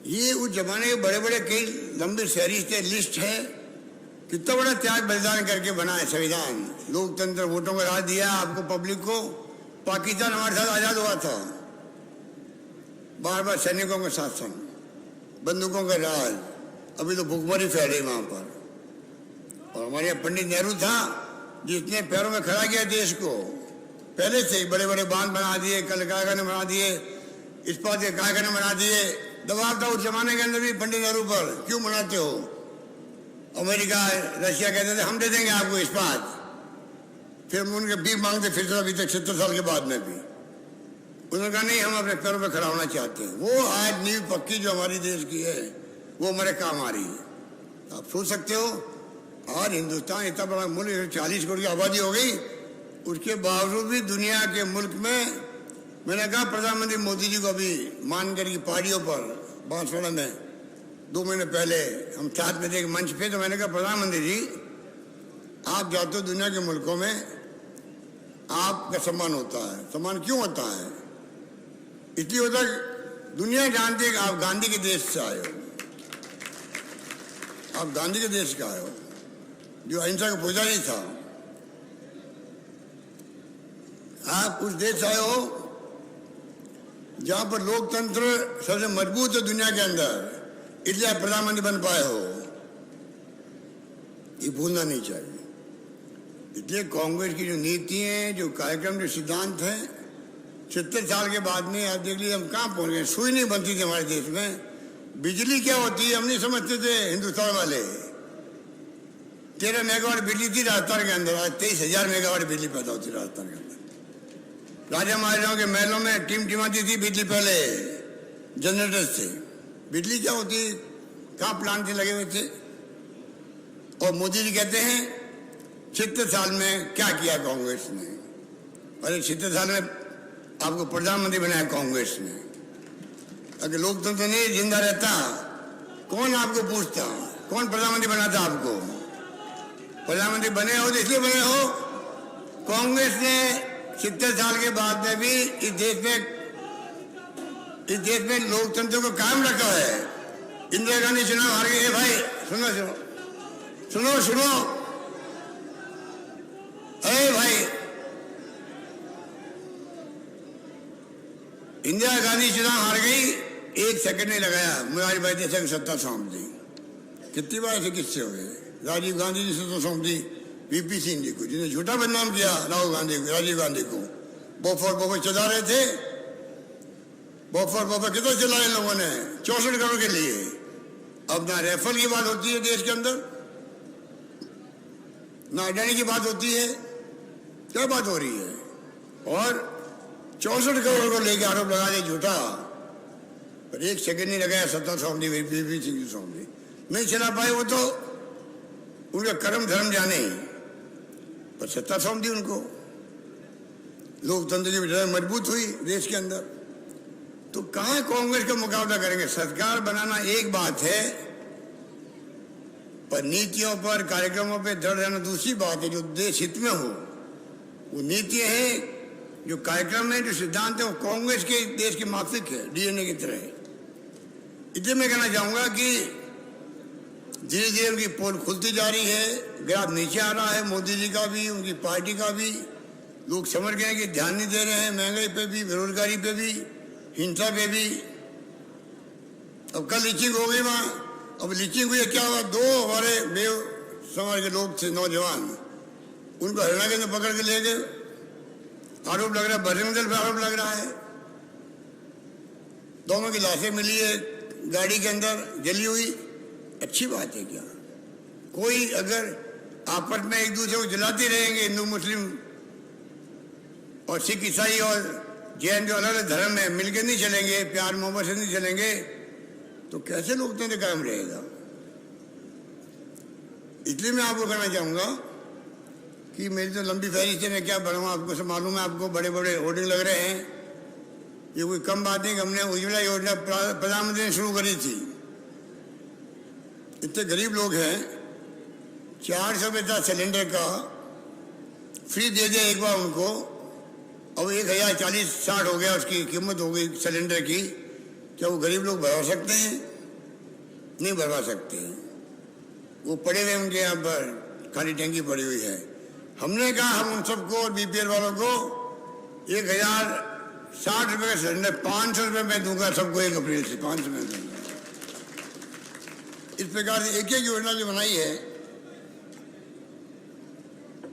ये उस जमाने के बड़े बड़े कई लंबी फहरिस्त लिस्ट है, कितना बड़ा त्याग बलिदान करके बना है संविधान। लोकतंत्र, वोटों का राज दिया आपको, पब्लिक को। पाकिस्तान हमारे साथ आजाद हुआ था, बार बार सैनिकों का शासन, बंदूकों का राज, अभी तो भूखमरी फैल रही वहां पर। और हमारे यहाँ पंडित नेहरू था, जिसने पैरों में खड़ा किया देश को। पहले से ही बड़े बड़े बांध बना दिए, कल कारखाने बना दिए, इस्पात के कारखाने बना दिए। दबाव था उस जमाने के अंदर भी पंडित नेहरू पर। क्यों बनाते हो? अमेरिका, रशिया कहते थे हम दे देंगे आपको इस्पात, फिर उनके भी मांगते फिर अभी तक 70 साल के बाद में भी। उन्होंने कहा नहीं, हम अपने पैरों पर खड़ा होना चाहते हैं। वो आज नींव पक्की जो हमारी देश की है, वो हमारे काम आ रही है। आप सोच सकते हो, आज हिंदुस्तान इतना बड़ा मुल्क, 40 करोड़ की आबादी हो गई, उसके बावजूद भी दुनिया के मुल्क में, मैंने कहा प्रधानमंत्री मोदी जी को अभी मानकर की पहाड़ियों पर बांसवाड़ा में 2 महीने पहले हम साथ में थे मंच पे, तो मैंने कहा प्रधानमंत्री जी, आप जाते हो दुनिया के मुल्कों में, आपका सम्मान होता है। सम्मान क्यों होता है? इसलिए होता है दुनिया जानती है कि आप गांधी के देश से आए हो, आप गांधी के देश का आए हो, जो अहिंसा का पुजारी था। आप उस देश से आए हो जहां पर लोकतंत्र सबसे मजबूत है दुनिया के अंदर, इसलिए आप प्रधानमंत्री बन पाए हो। ये भूलना नहीं चाहिए। इसलिए कांग्रेस की जो नीति है, जो कार्यक्रम, जो सिद्धांत है, 70 साल के बाद में आप देख लीजिए हम कहाँ पहुंच गए। सुई नहीं बनती थी हमारे देश में। बिजली क्या होती है हम नहीं समझते थे हिंदुस्तान वाले। 13 मेगावाट बिजली थी राजस्थान के अंदर, आज 23,000 मेगावाट बिजली पैदा होती राजस्थान के अंदर। राजा महाराजाओं के महलों में टिमटिमाती थी बिजली पहले जनरेटर से। बिजली क्या होती, कहाँ प्लांट थे लगे हुए थे। और मोदी जी कहते हैं 70 साल में क्या किया कांग्रेस ने। अरे 70 साल में आपको प्रधानमंत्री बनाया कांग्रेस ने। अगर लोकतंत्र नहीं जिंदा रहता, कौन आपको पूछता, कौन प्रधानमंत्री बनाता आपको? प्रधानमंत्री बने हो तो इसलिए बने हो, कांग्रेस ने 70 साल के बाद में भी इस देश में लोकतंत्र को कायम रखा है। इंदिरा गांधी चुनाव हार गई है भाई, सुनो सुनो सुनो सुनो, अरे भाई, इंदिरा गांधी चुनाव हार गई, 1 सेकंड नहीं लगाया मुरारी भाई देसाई को सत्ता सौंप दी। कितनी बार ऐसे किस्से हो गए। राजीव गांधी जी से तो सौंप दी वीपी सिंह जी को, जिन्हें झूठा बदनाम किया राहुल गांधी को, राजीव गांधी को। बोफोर्स चला रहे थे, बफर बफर कितना चलाए लोगों ने 64 करोड़ के लिए। अब ना रेफर की बात होती है देश के अंदर, ना अडानी की बात होती है, क्या बात हो रही है। और 64 करोड़ को लेकर आरोप लगा दे झूठा, पर एक सेकंड नहीं लगाया सत्ता सौंपी सौंपी नहीं चला पाए वो, तो उनका कर्म धर्म जाने, पर सत्ता सौंप दी उनको। लोकतंत्र की विचार मजबूत हुई देश के अंदर। तो कहां कांग्रेस का मुकाबला करेंगे। सरकार बनाना एक बात है, पर नीतियों पर कार्यक्रमों पर दृढ़ रहना दूसरी बात है। जो देश हित में हो वो नीतियां हैं, जो कार्यक्रम है, जो सिद्धांत है, वो कांग्रेस के देश के माफिक है, डीएनए की तरह है। इसलिए मैं कहना चाहूंगा कि धीरे धीरे उनकी पोल खुलती जा रही है, ग्राफ नीचे आ रहा है, मोदी जी का भी, उनकी पार्टी का भी। लोग समझ गए कि ध्यान नहीं दे रहे हैं महंगाई पे भी, बेरोजगारी पे भी, हिंसा पे भी। अब कल लीचिंग हो गई वहां। अब लीचिंग हुई, क्या हुआ, 2 हमारे बेव समाज के लोग थे, नौजवान, उनको हरियाणा के अंदर पकड़ के ले गए। आरोप लग रहा है बजरंग दल पे आरोप लग रहा है। दोनों की लाशें मिली है गाड़ी के अंदर जली हुई। अच्छी बात है क्या? कोई अगर आपस में एक दूसरे को जलाते रहेंगे, हिंदू मुस्लिम और सिख ईसाई और जैन जो अलग अलग धर्म है मिलकर नहीं चलेंगे, प्यार मोहब्बत से नहीं चलेंगे, तो कैसे लोकतंत्र कायम रहेगा। इसलिए मैं आपको कहना चाहूंगा कि मेरी तो लंबी फहरिस्त है, मैं क्या बढ़ाऊँ, आपको सब मालूम है। आपको बड़े बड़े होर्डिंग लग रहे हैं, ये कोई कम बात नहीं कि हमने उज्ज्वला योजना प्रधानमंत्री ने शुरू करी थी। इतने गरीब लोग हैं, 400 रुपये था सिलेंडर का, फ्री दे दिया एक बार उनको। अब 1040-60 हो गया, उसकी कीमत हो गई सिलेंडर की। क्या वो गरीब लोग भरवा सकते हैं? नहीं भरवा सकते हैं। वो पड़े हुए उनके यहाँ पर खाली टंकी पड़ी हुई है। हमने कहा हम उन सबको और बीपीएल वालों को 1060 रुपये का सिलेंडर 500 रुपये में दूंगा सबको, 1 अप्रैल से 500 में दूंगा। इस प्रकार से एक एक योजना जो बनाई है।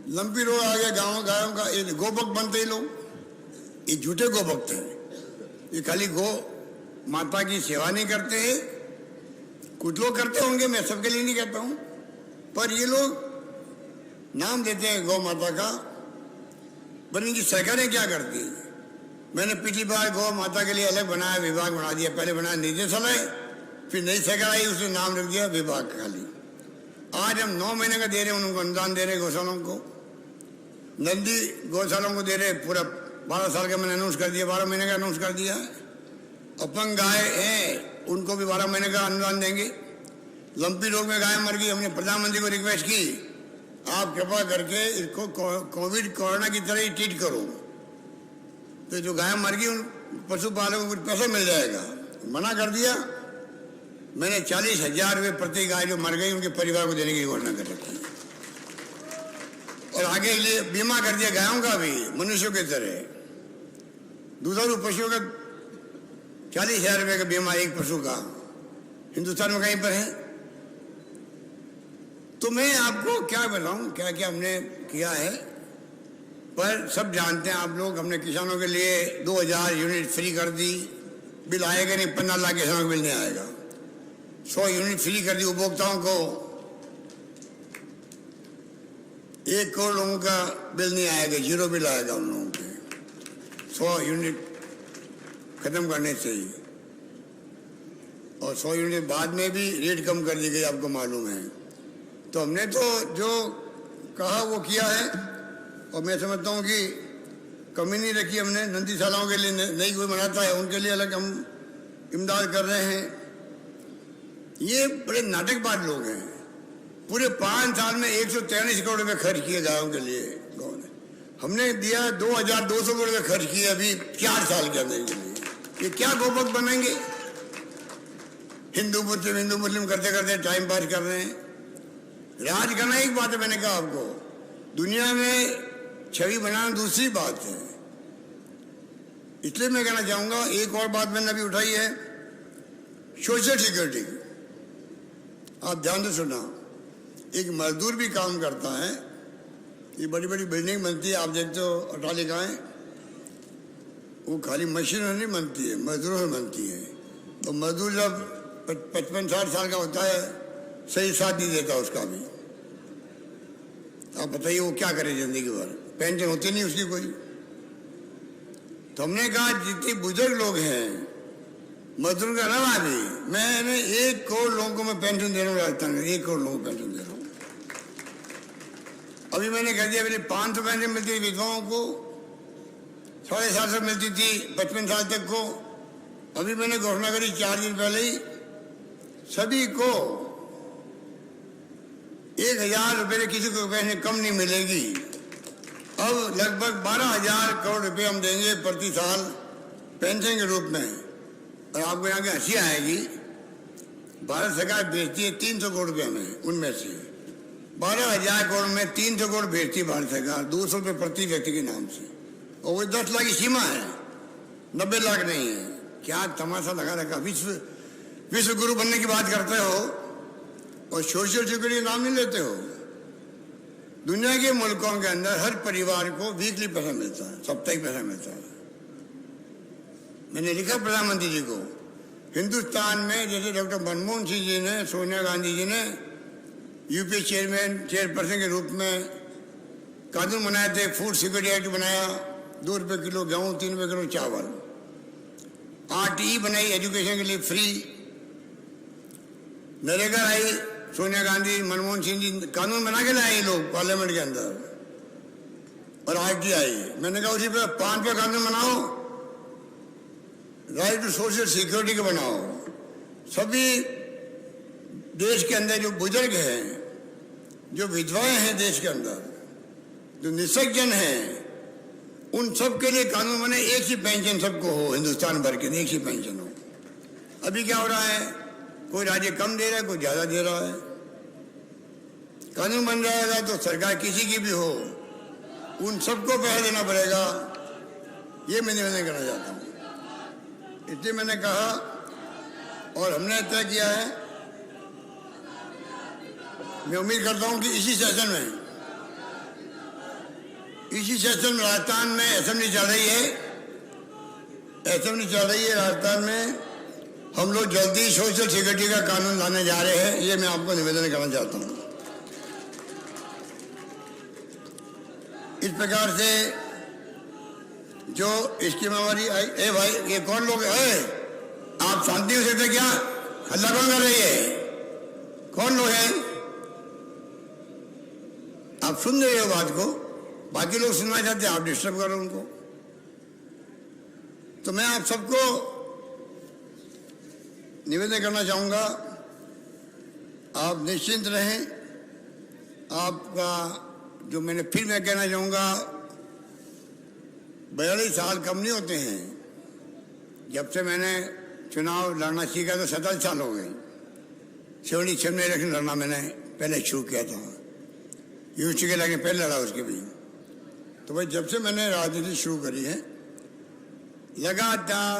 लंपी रोग आ गया गाँव गायों का, ये गोभक्त बनते ही लोग, ये झूठे गोभक्त हैं। ये खाली गो माता की सेवा नहीं करते हैं, कुछ लोग करते होंगे, मैं सबके लिए नहीं कहता हूं, पर ये लोग नाम देते हैं गौ माता का। पर इनकी सरकारें क्या करती है। मैंने पिछली बार गौ माता के लिए अलग बनाया, विभाग बना दिया। पहले बनाया निदेशालय, फिर नई सरकार आई, उसने नाम रख दिया विभाग खाली। आज हम 9 महीने का दे रहे हैं, उनको अनुदान दे रहे गौशालाओं को। नंदी गौशालाओं को दे रहे, पूरा 12 साल का मैंने अनाउंस कर दिया, 12 महीने का अनाउंस कर दिया। अपंग गाय हैं, उनको भी 12 महीने का अनुदान देंगे। लंपी रोग में गाय मर गई, हमने प्रधानमंत्री को रिक्वेस्ट की, आप कृपा करके इसको कोविड कोरोना की तरह ही ट्रीट करो, तो जो गाय मर गई उन पशुपालकों को कुछ पैसा मिल जाएगा। मना कर दिया। मैंने 40,000 रुपये प्रति गाय जो मर गई उनके परिवार को देने की घोषणा कर रखी, और आगे के लिए बीमा कर दिया गायों का भी, मनुष्यों की तरह। दुधारू पशुओं का 40,000 रुपये का बीमा एक पशु का, हिंदुस्तान में कहीं पर है। तो मैं आपको क्या बताऊं क्या क्या हमने किया है, पर सब जानते हैं आप लोग। हमने किसानों के लिए 2000 यूनिट फ्री कर दी। बिल आएगा नहीं, 15 लाख किसानों को बिल नहीं आएगा। 100 यूनिट फ्री कर दी उपभोक्ताओं को। 1 करोड़ लोगों का बिल नहीं आएगा, 0 बिल आएगा उन लोगों के 100 यूनिट खत्म करने से ही। और 100 यूनिट बाद में भी रेट कम कर दी गई, आपको मालूम है। तो हमने तो जो कहा वो किया है, और मैं समझता हूँ कि कमी नहीं रखी हमने। नंदीशालाओं के लिए नहीं कोई बनाता है, उनके लिए अलग हम इमदाद कर रहे हैं। ये बड़े नाटकबाज लोग हैं। पूरे 5 साल में 143 करोड़ रुपये खर्च किए गायों के लिए गाँव ने। हमने दिया 2200 करोड़ रुपये खर्च किए अभी 4 साल के अंदर के लिए। ये क्या गोपक बनेंगे। हिंदू मुस्लिम करते करते टाइम पास कर रहे हैं। राज करना एक बात है, मैंने कहा आपको, दुनिया में छवि बनाना दूसरी बात है। इसलिए मैं कहना चाहूंगा, एक और बात मैंने अभी उठाई है, सोशल सिक्योरिटी। आप ध्यान से सुना, एक मजदूर भी काम करता है। ये बड़ी बड़ी बिल्डिंग बनती है, आप देखते हो, अट्टालिकाएं, वो खाली मशीनों नहीं बनती है, मजदूरों में बनती है। तो मजदूर जब 55-60 साल का होता है, सही साथ नहीं देता उसका भी। आप बताइए वो क्या करे जिंदगी भर, पेंशन होती नहीं उसकी कोई। तो हमने कहा जितने बुजुर्ग लोग हैं, मजदूर का अलावा भी, मैंने 1 करोड़ लोगों को मैं पेंशन दे रहा हूँ राजस्थान में, 1 करोड़ लोगों को पेंशन दे रहा हूँ। अभी मैंने कह दिया मेरी 500 पेंशन मिलती थी विधवाओं को, 750 मिलती थी 55 साल तक को। अभी मैंने घोषणा करी 4 दिन पहले ही, सभी को 1000 रुपये, किसी को पैसे कम नहीं मिलेगी। अब लगभग 12,000 करोड़ रुपए हम देंगे प्रति साल पेंशन के रूप में। और आपको यहाँ की हंसी आएगी, भारत सरकार बेचती है 300 करोड़ रुपये में, उनमें से 12,000 करोड़ में 300 करोड़ बेचती है भारत सरकार, 200 रुपये प्रति व्यक्ति के नाम से। और वो 10 लाख की सीमा है, 90 लाख नहीं है। क्या तमाशा लगा रखा, विश्व गुरु बनने की बात करते हो और सोशल सिक्योरिटी नाम नहीं लेते हो। दुनिया के मुल्कों के अंदर हर परिवार को वीकली पैसा मिलता है, साप्ताहिक पैसा मिलता है। मैंने लिखा प्रधानमंत्री जी को, हिंदुस्तान में जैसे डॉक्टर मनमोहन सिंह जी ने, सोनिया गांधी जी ने यूपीए चेयरपर्सन के रूप में कानून बनाए थे, फूड सिक्योरिटी एक्ट बनाया, 2 रुपये किलो गेहूँ, 3 रुपये किलो चावल, RTE बनाई एजुकेशन के लिए फ्री, नरेगा आई, सोनिया गांधी, मनमोहन सिंह जी कानून बना के लाए लोग पार्लियामेंट के अंदर, और RTI। मैंने कहा उसी पे 5 पे कानून बनाओ, राइट टू सोशल सिक्योरिटी का बनाओ। सभी देश के अंदर जो बुजुर्ग हैं, जो विधवाएं हैं देश के अंदर, जो निसज्जन हैं, उन सब के लिए कानून बने, एक ही पेंशन सबको हो, हिंदुस्तान भर के एक ही पेंशन हो। अभी क्या हो रहा है, कोई राज्य कम दे रहा है, कोई ज्यादा दे रहा है। कानून बन जाएगा तो सरकार किसी की भी हो, उन सबको पैसा देना पड़ेगा। ये मैं निवेदन करना चाहता हूँ। इसलिए मैंने कहा, और हमने तय किया है, मैं उम्मीद करता हूँ कि इसी सेशन में राजस्थान में असेंबली चल रही है, राजस्थान में हम लोग जल्दी सोशल सिक्योरिटी का कानून लाने जा रहे हैं। ये मैं आपको निवेदन करना चाहता हूँ। इस प्रकार से जो स्कीम हमारी आई, ए भाई ये कौन लोग है, आप शांति हो सकते क्या, हल्ला कौन कर रही है, कौन लोग हैं? आप सुन रहे हो बात को, बाकी लोग सुनना चाहते हैं, आप डिस्टर्ब करो उनको। तो मैं आप सबको निवेदन करना चाहूंगा, आप निश्चिंत रहें। आपका जो मैं कहना चाहूंगा, 42 साल कम नहीं होते हैं। जब से मैंने चुनाव लड़ना सीखा तो 27 साल हो गए। 77 में इलेक्शन लड़ना मैंने पहले शुरू किया था, यूनिवर्सिटी के लगे पहले लड़ा उसके भी। तो भाई जब से मैंने राजनीति शुरू करी है, लगातार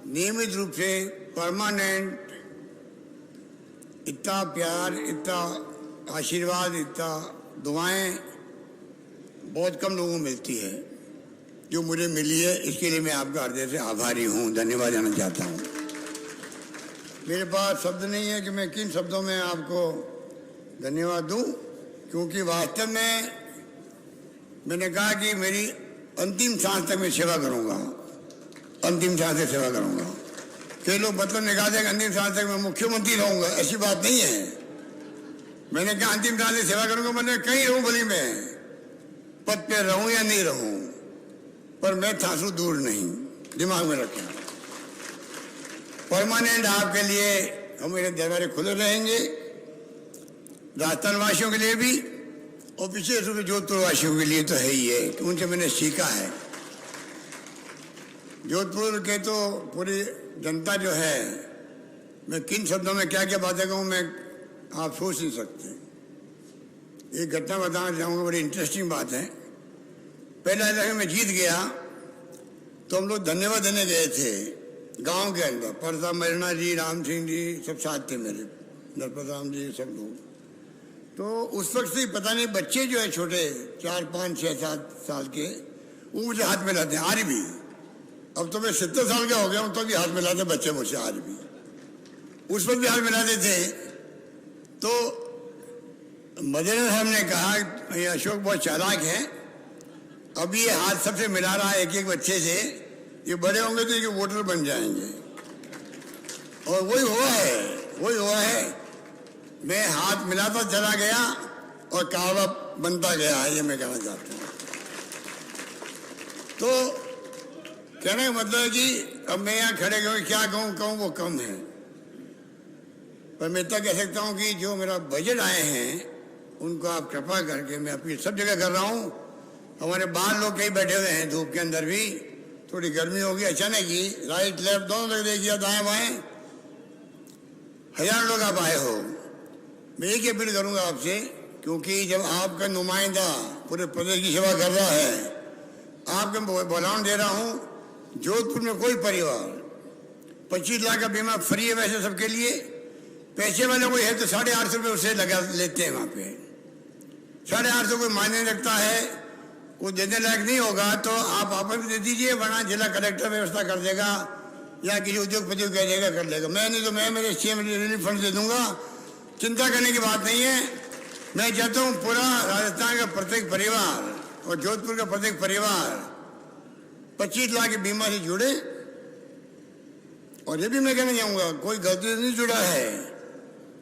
नियमित रूप से परमानेंट, इतना प्यार, इतना आशीर्वाद, इतना दुआएं बहुत कम लोगों को मिलती है जो मुझे मिली है। इसके लिए मैं आपका हृदय से आभारी हूँ, धन्यवाद देना चाहता हूँ। मेरे पास शब्द नहीं है कि मैं किन शब्दों में आपको धन्यवाद दूँ, क्योंकि वास्तव में मैंने कहा कि मेरी अंतिम सांस तक मैं सेवा करूँगा, अंतिम सांस तक सेवा करूँगा। कई लोग मतलब निकाल देंगे अंतिम सांस तक मैं मुख्यमंत्री रहूँगा, ऐसी बात नहीं है। मैंने कहा अंतिम सांस तक सेवा करूँगा, मैंने कहीं रहूँ भली मैं पद पे रहूँ या नहीं रहूँ, पर मैं ठासू दूर नहीं, दिमाग में रखें। परमानेंट आपके लिए हम मेरे दरबारे खुले रहेंगे, राजस्थान वासियों के लिए भी और विशेष रूप से जोधपुर वासियों के लिए तो है ही है कि उनसे मैंने सीखा है। जोधपुर के तो पूरी जनता जो है, मैं किन शब्दों में क्या क्या बातें कहूँ मैं आप सोच नहीं सकते। एक घटना बताना चाहूँगा, बड़ी इंटरेस्टिंग बात है। पहला इलाके में जीत गया तो हम लोग धन्यवाद देने गए थे गांव के अंदर। परसा मरना जी, राम सिंह जी सब साथ थे मेरे, नरपतराम जी सब लोग। तो उस वक्त से पता नहीं बच्चे जो है छोटे 4, 5, 6, 7 साल के, वो मुझे हाथ में लाते हैं, आज भी अब तो मैं 70 साल का हो गया हूं, तो भी हाथ मिलाते बच्चे मुझसे आज भी, उस पर भी हाथ मिलाते थे। तो मदन साहब ने कहा ये अशोक बहुत चालाक है, अभी ये हाथ सबसे मिला रहा है एक एक बच्चे से, ये बड़े होंगे तो ये वोटर बन जाएंगे। और वही हुआ है, वही हुआ है। मैं हाथ मिलाता चला गया और कावड़ा बनता गया है, ये मैं कहना चाहता हूँ। तो कहने का मतलब है कि अब मैं यहाँ खड़े होकर क्या कहूँ वो कम है, पर मैं इतना कह सकता हूँ कि जो मेरा बजट आए हैं उनको आप कृपा करके, मैं अपनी सब जगह कर रहा हूँ। हमारे बाहर लोग कई बैठे हुए हैं धूप के अंदर भी, थोड़ी गर्मी होगी अचानक ही, राइट लेफ्ट दोनों लग देखिए, दाएं बाएं, हजारों लोग आप आए हो। मैं एक अपील करूंगा आपसे, क्योंकि जब आपका नुमाइंदा पूरे प्रदेश की सेवा कर रहा है, आपको बुलान दे रहा हूं, जोधपुर में कोई परिवार 25 लाख का बीमा फ्री है वैसे सबके लिए, पैसे वाले कोई है तो 850 रुपये उससे लगा लेते हैं वहां पे। 850 कोई मायने रखता है, कोई देने लायक नहीं होगा तो आप आपस दे दीजिए, वरना जिला कलेक्टर व्यवस्था कर देगा या किसी उद्योगपति को कह देगा कर लेगा। मैं नहीं तो मैं मेरे सीएम रिलीफ फंड दे दूंगा, चिंता करने की बात नहीं है। मैं चाहता हूँ पूरा राजस्थान का प्रत्येक परिवार और जोधपुर का प्रत्येक परिवार 25 लाख के बीमा से जुड़े। और ये भी मैं कहना चाहूंगा, कोई गलती से नहीं जुड़ा है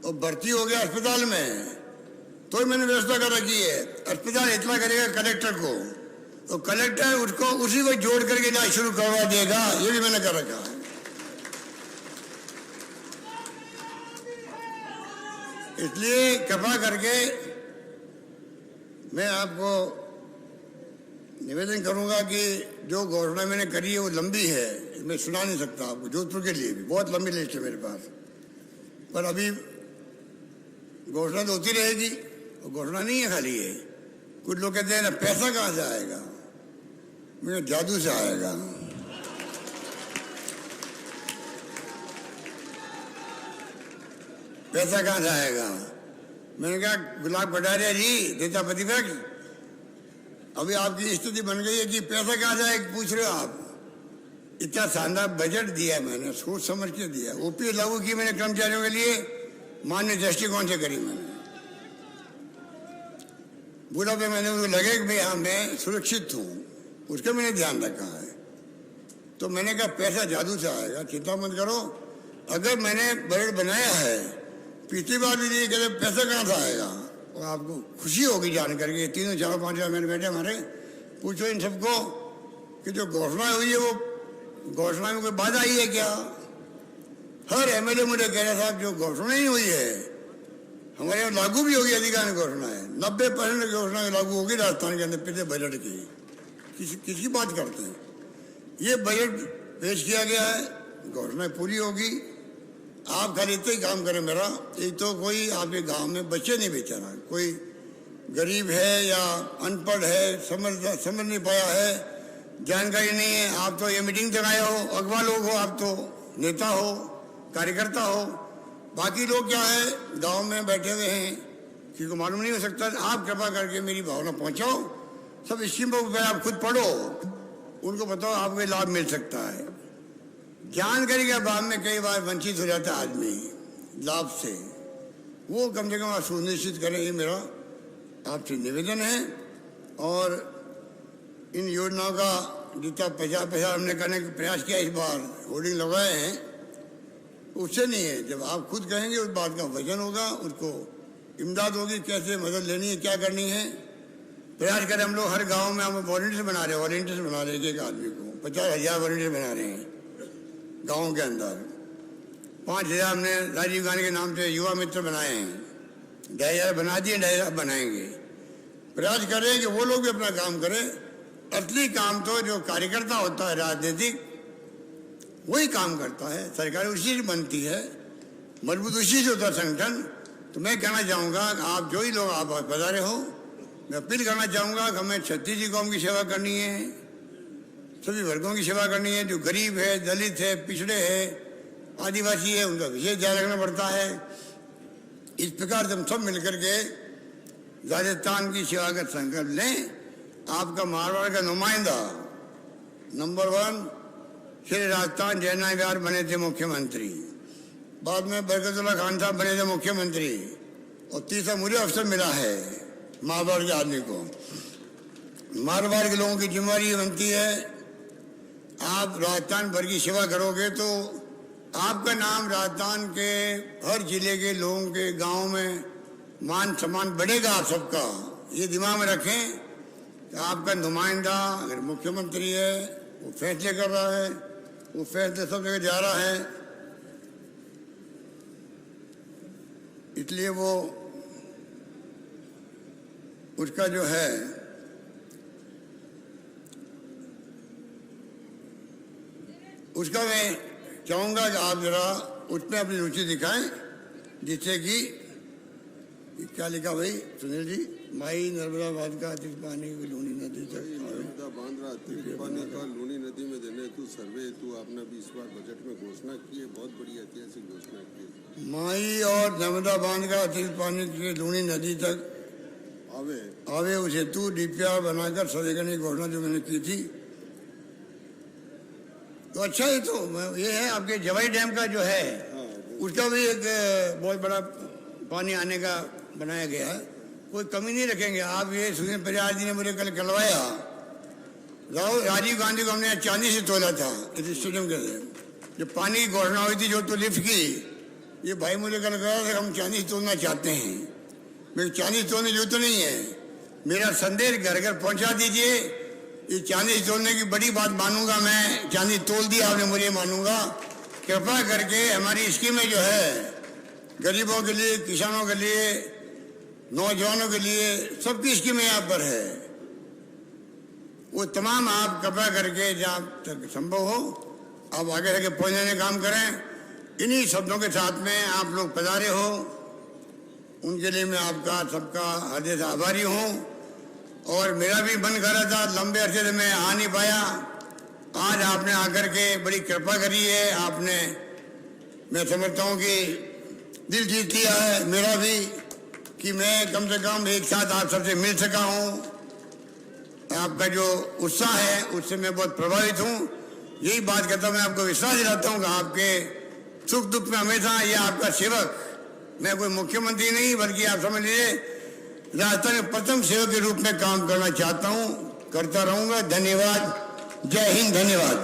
और भर्ती हो गया अस्पताल में तो मैंने व्यवस्था कर रखी है, अस्पताल इतना करेगा कलेक्टर को, तो कलेक्टर उसको उसी को जोड़ करके इलाज शुरू करवा देगा, ये भी मैंने कर रखा है। इसलिए कृपा करके मैं आपको निवेदन करूंगा कि जो घोषणा मैंने करी है वो लंबी है, मैं सुना नहीं सकता आपको, जोधपुर के लिए भी बहुत लंबी लिस्ट है मेरे पास, पर अभी घोषणा तो होती रहेगी। घोषणा नहीं है खाली है, कुछ लोग कहते हैं ना पैसा कहाँ से आएगा, मेरे जादू से आएगा। पैसा कहाँ से आएगा? मैंने कहा गुलाब कटारिया जी, नेता प्रतिपक्ष, अभी आपकी स्थिति बन गई है कि पैसा कहाँ से आएगा पूछ रहे हो आप। इतना शानदार बजट दिया है मैंने, सोच समझ के दिया। ओपीएस लागू की मैंने कर्मचारियों के लिए, मान्य दृष्टिकोण से करी मैंने। बुढ़ापे मैंने उनको लगे कि भाई हाँ मैं सुरक्षित हूँ, उसका मैंने ध्यान रखा है। तो मैंने कहा पैसा जादू से आएगा, चिंता मत करो। अगर मैंने बजट बनाया है, पिछली बार भी नहीं कहते पैसा कहाँ से आएगा, और आपको खुशी होगी जान करके। 3 4 5 हजार मैंने बैठे हमारे, पूछो इन सबको कि जो घोषणा हुई है वो घोषणा में कोई बाधा आई है क्या? हर एमएलए मुझे कह रहा साहब जो घोषणा ही हुई है हमारे यहाँ लागू भी होगी, अधिकांश घोषणा है, 90% घोषणा लागू होगी राजस्थान के अंदर पिछले बजट की। किसकी बात करते हैं? ये बजट पेश किया गया है, घोषणा पूरी होगी। आप खाली इतना ही काम करें मेरा। एक तो कोई आपके गांव में बच्चे नहीं बेचारा, कोई गरीब है या अनपढ़ है, समझ नहीं पाया है, जानकारी नहीं है, आप तो ये मीटिंग तक आए हो, अगवा लोग हो, आप तो नेता हो, कार्यकर्ता हो। बाकी लोग क्या है गांव में बैठे हुए हैं, किसी को मालूम नहीं हो सकता। आप कृपा करके मेरी भावना पहुंचाओ, सब स्कीमों को आप खुद पढ़ो, उनको बताओ आपको लाभ मिल सकता है। जानकारी के अभाव में कई बार वंचित हो जाता है आदमी लाभ से, वो कम से कम आप सुनिश्चित करें, ये मेरा आपसे निवेदन है। और इन योजनाओं का जितना 50 हमने करने का प्रयास किया, इस बार होर्डिंग लगाए हैं, उससे नहीं है। जब आप खुद कहेंगे उस बात का वजन होगा, उसको इमदाद होगी, कैसे मदद लेनी है, क्या करनी है। प्रयास करें हम लोग, हर गांव में हम वॉलंटियर्स बना रहे हैं, एक आदमी को 50,000 वॉलंटियर बना रहे हैं गाँव के अंदर। 5,000 हमने राजीव गांधी के नाम से युवा मित्र बनाए हैं, 2,000 बना दिए, 2,000 बनाएंगे। प्रयास कर रहे हैं कि वो लोग भी अपना काम करें। असली काम तो जो कार्यकर्ता होता है राजनीतिक, वही काम करता है, सरकार उसी से बनती है, मजबूत उसी से होता है संगठन। तो मैं कहना चाहूँगा आप जो ही लोग आप पधारे हो, मैं अपील करना चाहूँगा कि हमें छत्तीस कौम की सेवा करनी है, सभी वर्गों की सेवा करनी है। जो गरीब है, दलित है, पिछड़े है, आदिवासी है, उनका विशेष ध्यान रखना पड़ता है। इस प्रकार से हम सब मिलकर के राजस्थान की सेवा का संकल्प लें। आपका मारवाड़ का नुमाइंदा नंबर 1 श्री राजस्थान जयनारायण विहार बने थे मुख्यमंत्री, बाद में बरकतुल्ला खान साहब बने थे मुख्यमंत्री, और तीसरा मुझे अवसर मिला है मारवाड़ के आदमी को। मारवाड़ के लोगों की जिम्मेदारी बनती है, आप राजस्थान भर की सेवा करोगे तो आपका नाम राजस्थान के हर जिले के लोगों के गांव में मान सम्मान बढ़ेगा आप सबका। ये दिमाग में रखें कि आपका नुमाइंदा अगर मुख्यमंत्री है, वो फैसले कर रहा है, वो फैसले सब जगह जा रहा है, इसलिए वो उसका जो है उसका मैं चाहूंगा कि आप जरा उसमें अपनी रुचि दिखाएं, जिससे कि क्या लिखा भाई सुनील जी, माई नर्मदा बांध का अतिरिक्त पानी लूनी नदी तक बांध रहा अतिरिक्त पानी का लूनी नदी में देने हेतु सर्वे हेतु आपने भी इस बार बजट में घोषणा की है, बहुत बड़ी ऐतिहासिक घोषणा की है। माई और नर्मदा बांध का अतिरिक्त पानी की लूनी नदी तक आवे उस हेतु डीपीआर बनाकर सर्वे करने की घोषणा जो मैंने की थी, तो अच्छा ही तो ये है आपके जवाई डैम का जो है उसका भी एक बहुत बड़ा पानी आने का बनाया गया है, कोई कमी नहीं रखेंगे आप। ये सुनील परिहार जी ने मुझे कल करवाया, राजीव गांधी को हमने चांदी से तोला था इस स्टेडियम के लिए, जब पानी की घोषणा हुई थी जो तो लिफ्ट की, ये भाई मुझे कल कहा था हम चांदी तोड़ना चाहते हैं। मेरी चांदी तोड़ने जो तो नहीं है, मेरा संदेश घर घर पहुंचा दीजिए, ये चांदी तोड़ने की बड़ी बात मानूंगा मैं, चांदी तोड़ दिया आपने मुझे मानूंगा। कृपा करके हमारी स्कीमें जो है गरीबों के लिए, किसानों के लिए, नौजवानों के लिए, सबकी स्कीमें यहाँ पर है, वो तमाम आप कृपा करके जहाँ तक संभव हो आप आगे आगे पहुँचने का काम करें। इन्हीं शब्दों के साथ में आप लोग पधारे हो, उनके लिए मैं आपका सबका हृदय से आभारी हूँ। और मेरा भी मन कर रहा था, लंबे अरसे से मैं आ नहीं पाया, आज आपने आकर के बड़ी कृपा करी है, आपने मैं समझता हूँ कि दिल जीत लिया है मेरा भी, कि मैं कम से कम एक साथ आप सबसे मिल सका हूँ। आपका जो उत्साह है उससे मैं बहुत प्रभावित हूँ। यही बात करता मैं आपको विश्वास दिलाता हूँ कि आपके सुख दुख में हमेशा ये आपका सेवक, मैं कोई मुख्यमंत्री नहीं बल्कि आप समझ लीजिए राजस्थान में प्रथम सेवक के रूप में काम करना चाहता हूँ, करता रहूँगा। धन्यवाद, जय हिंद, धन्यवाद।